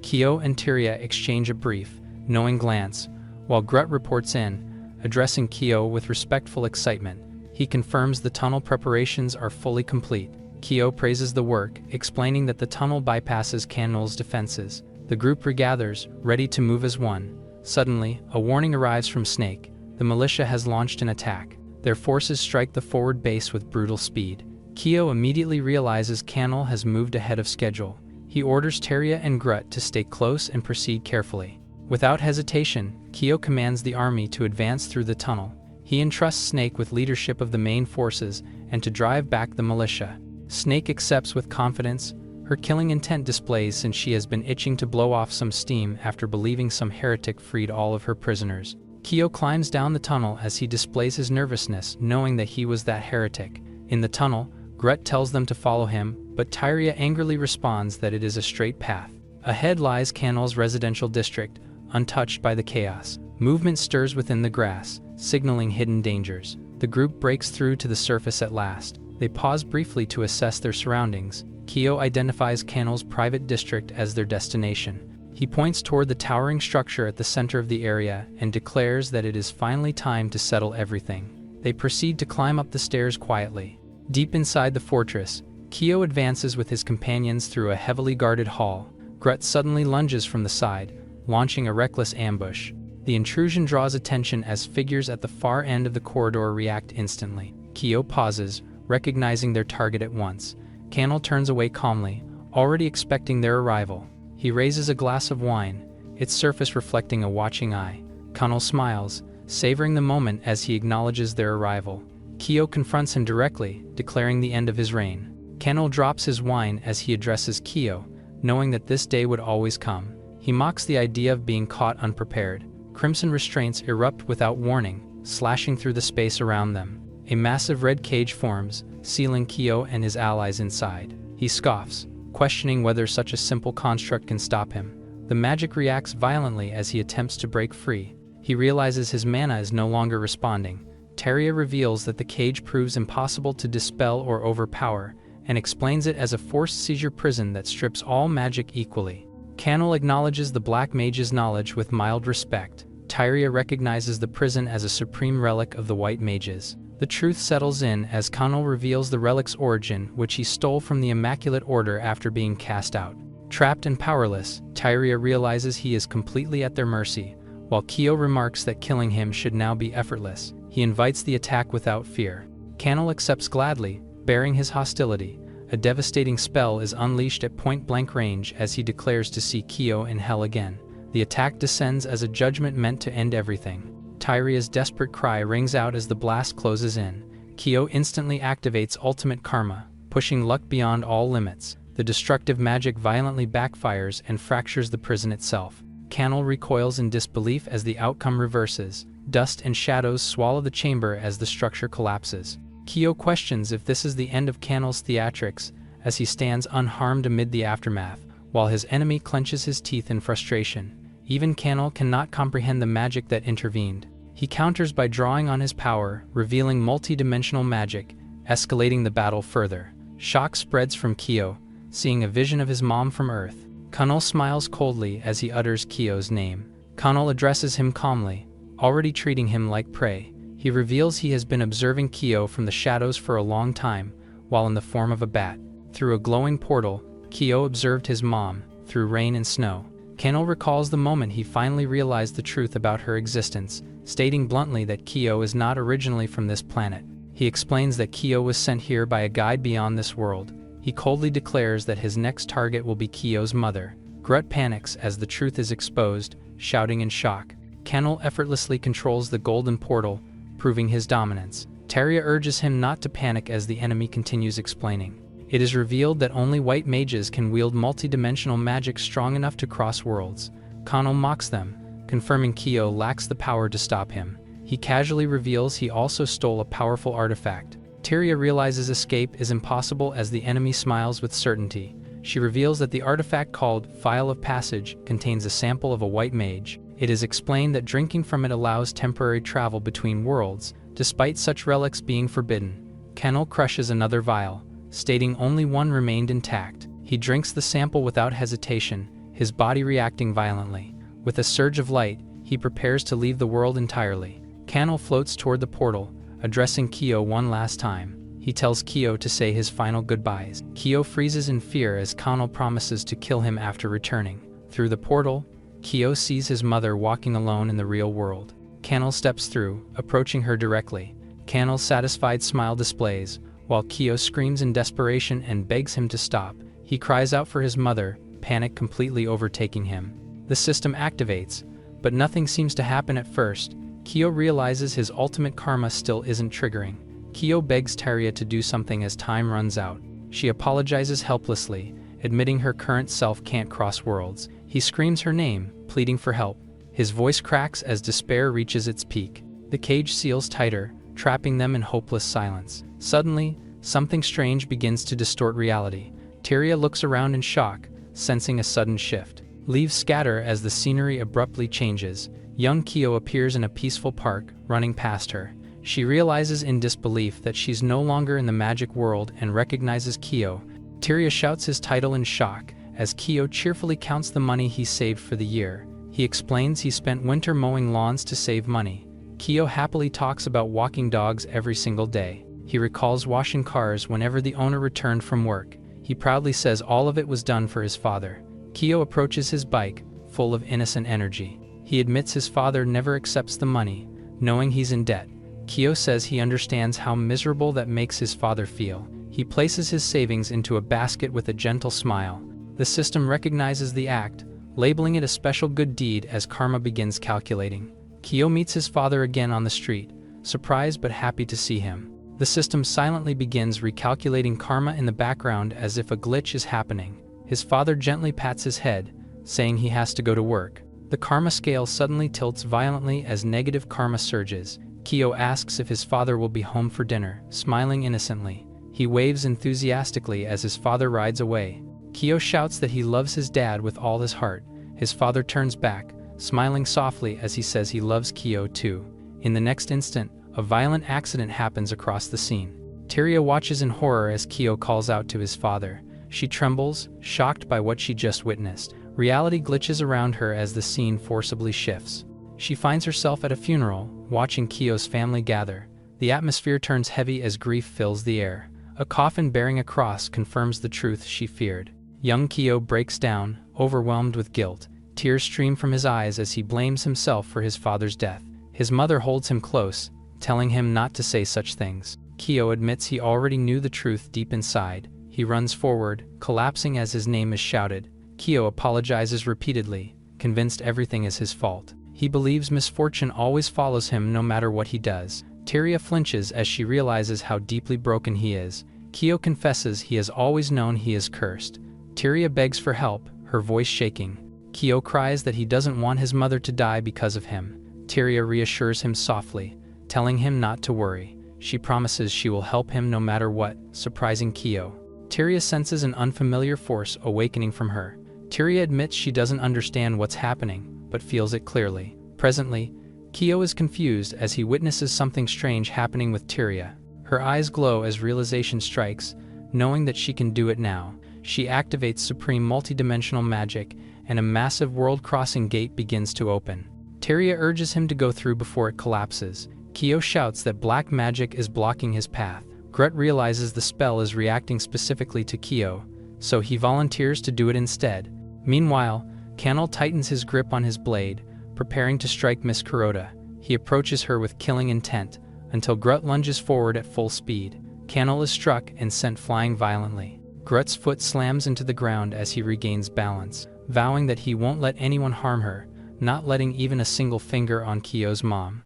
A: Kyo and Tyria exchange a brief, knowing glance, while Gret reports in, addressing Kyo with respectful excitement. He confirms the tunnel preparations are fully complete. Kyo praises the work, explaining that the tunnel bypasses Connell's defenses. The group regathers, ready to move as one. Suddenly, a warning arrives from Snake. The militia has launched an attack. Their forces strike the forward base with brutal speed. Kyo immediately realizes Connell has moved ahead of schedule. He orders Tyria and Gret to stay close and proceed carefully. Without hesitation, Kyo commands the army to advance through the tunnel. He entrusts Snake with leadership of the main forces and to drive back the militia. Snake accepts with confidence. Her killing intent displays since she has been itching to blow off some steam after believing some heretic freed all of her prisoners. Kyo climbs down the tunnel as he displays his nervousness, knowing that he was that heretic. In the tunnel, Gret tells them to follow him, but Tyria angrily responds that it is a straight path. Ahead lies Connell's residential district, untouched by the chaos. Movement stirs within the grass, signaling hidden dangers. The group breaks through to the surface at last. They pause briefly to assess their surroundings. Kyo identifies Connell's private district as their destination. He points toward the towering structure at the center of the area and declares that it is finally time to settle everything. They proceed to climb up the stairs quietly. Deep inside the fortress, Kyo advances with his companions through a heavily guarded hall. Gret suddenly lunges from the side, launching a reckless ambush. The intrusion draws attention as figures at the far end of the corridor react instantly. Kyo pauses, recognizing their target at once. Connell turns away calmly, already expecting their arrival. He raises a glass of wine, its surface reflecting a watching eye. Connell smiles, savoring the moment as he acknowledges their arrival. Kyo confronts him directly, declaring the end of his reign. Connell drops his wine as he addresses Kyo, knowing that this day would always come. He mocks the idea of being caught unprepared. Crimson restraints erupt without warning, slashing through the space around them. A massive red cage forms, sealing Kyo and his allies inside. He scoffs, questioning whether such a simple construct can stop him. The magic reacts violently as he attempts to break free. He realizes his mana is no longer responding. Tyria reveals that the cage proves impossible to dispel or overpower, and explains it as a forced seizure prison that strips all magic equally. Connell acknowledges the Black Mage's knowledge with mild respect. Tyria recognizes the prison as a supreme relic of the White Mages. The truth settles in as Connell reveals the relic's origin, which he stole from the Immaculate Order after being cast out. Trapped and powerless, Tyria realizes he is completely at their mercy, while Kyo remarks that killing him should now be effortless. He invites the attack without fear. Connell accepts gladly, bearing his hostility. A devastating spell is unleashed at point-blank range as he declares to see Kyo in hell again. The attack descends as a judgment meant to end everything. Tyria's desperate cry rings out as the blast closes in. Kyo instantly activates ultimate karma, pushing luck beyond all limits. The destructive magic violently backfires and fractures the prison itself. Connell recoils in disbelief as the outcome reverses. Dust and shadows swallow the chamber as the structure collapses. Kyo questions if this is the end of Connell's theatrics as he stands unharmed amid the aftermath, while his enemy clenches his teeth in frustration. Even Connell cannot comprehend the magic that intervened. He counters by drawing on his power, revealing multi-dimensional magic, escalating the battle further. Shock spreads from Kyo, seeing a vision of his mom from Earth. Connell smiles coldly as he utters Kyo's name. Connell addresses him calmly, already treating him like prey. He reveals he has been observing Kyo from the shadows for a long time, while in the form of a bat. Through a glowing portal, Kyo observed his mom, through rain and snow. Connell recalls the moment he finally realized the truth about her existence, stating bluntly that Kyo is not originally from this planet. He explains that Kyo was sent here by a guide beyond this world. He coldly declares that his next target will be Kyo's mother. Gret panics as the truth is exposed, shouting in shock. Connell effortlessly controls the golden portal, proving his dominance. Tyria urges him not to panic as the enemy continues explaining. It is revealed that only white mages can wield multi-dimensional magic strong enough to cross worlds. Connell mocks them, confirming Kyo lacks the power to stop him. He casually reveals he also stole a powerful artifact. Tyria realizes escape is impossible as the enemy smiles with certainty. She reveals that the artifact called File of Passage contains a sample of a white mage. It is explained that drinking from it allows temporary travel between worlds, despite such relics being forbidden. Connell crushes another vial, stating only one remained intact. He drinks the sample without hesitation, his body reacting violently. With a surge of light, he prepares to leave the world entirely. Connell floats toward the portal, addressing Kyo one last time. He tells Kyo to say his final goodbyes. Kyo freezes in fear as Connell promises to kill him after returning. Through the portal, Kyo sees his mother walking alone in the real world. Connell steps through, approaching her directly. Connell's satisfied smile displays, while Kyo screams in desperation and begs him to stop. He cries out for his mother, panic completely overtaking him. The system activates, but nothing seems to happen at first. Kyo realizes his ultimate karma still isn't triggering. Kyo begs Tyria to do something as time runs out. She apologizes helplessly, admitting her current self can't cross worlds. He screams her name, pleading for help. His voice cracks as despair reaches its peak. The cage seals tighter, trapping them in hopeless silence. Suddenly, something strange begins to distort reality. Tyria looks around in shock, sensing a sudden shift. Leaves scatter as the scenery abruptly changes. Young Kyo appears in a peaceful park, running past her. She realizes in disbelief that she's no longer in the magic world and recognizes Kyo. Tyria shouts his title in shock, as Kyo cheerfully counts the money he saved for the year. He explains he spent winter mowing lawns to save money. Kyo happily talks about walking dogs every single day. He recalls washing cars whenever the owner returned from work. He proudly says all of it was done for his father. Kyo approaches his bike, full of innocent energy. He admits his father never accepts the money, knowing he's in debt. Kyo says he understands how miserable that makes his father feel. He places his savings into a basket with a gentle smile. The system recognizes the act, labeling it a special good deed as karma begins calculating. Kyo meets his father again on the street, surprised but happy to see him. The system silently begins recalculating karma in the background as if a glitch is happening. His father gently pats his head, saying he has to go to work. The karma scale suddenly tilts violently as negative karma surges. Kyo asks if his father will be home for dinner, smiling innocently. He waves enthusiastically as his father rides away. Kyo shouts that he loves his dad with all his heart. His father turns back, smiling softly as he says he loves Kyo too. In the next instant, a violent accident happens across the scene. Tyria watches in horror as Kyo calls out to his father. She trembles, shocked by what she just witnessed. Reality glitches around her as the scene forcibly shifts. She finds herself at a funeral, watching Kyo's family gather. The atmosphere turns heavy as grief fills the air. A coffin bearing a cross confirms the truth she feared. Young Kyo breaks down, overwhelmed with guilt. Tears stream from his eyes as he blames himself for his father's death. His mother holds him close, telling him not to say such things. Kyo admits he already knew the truth deep inside. He runs forward, collapsing as his name is shouted. Kyo apologizes repeatedly, convinced everything is his fault. He believes misfortune always follows him no matter what he does. Tyria flinches as she realizes how deeply broken he is. Kyo confesses he has always known he is cursed. Tyria begs for help, her voice shaking. Kyo cries that he doesn't want his mother to die because of him. Tyria reassures him softly, telling him not to worry. She promises she will help him no matter what, surprising Kyo. Tyria senses an unfamiliar force awakening from her. Tyria admits she doesn't understand what's happening, but feels it clearly. Presently, Kyo is confused as he witnesses something strange happening with Tyria. Her eyes glow as realization strikes, knowing that she can do it now. She activates supreme multidimensional magic, and a massive world-crossing gate begins to open. Tyria urges him to go through before it collapses. Kyo shouts that black magic is blocking his path. Grut realizes the spell is reacting specifically to Kyo, so he volunteers to do it instead. Meanwhile, Connell tightens his grip on his blade, preparing to strike Miss Kuroda. He approaches her with killing intent, until Grut lunges forward at full speed. Connell is struck and sent flying violently. Grut's foot slams into the ground as he regains balance, vowing that he won't let anyone harm her, not letting even a single finger on Kyo's mom.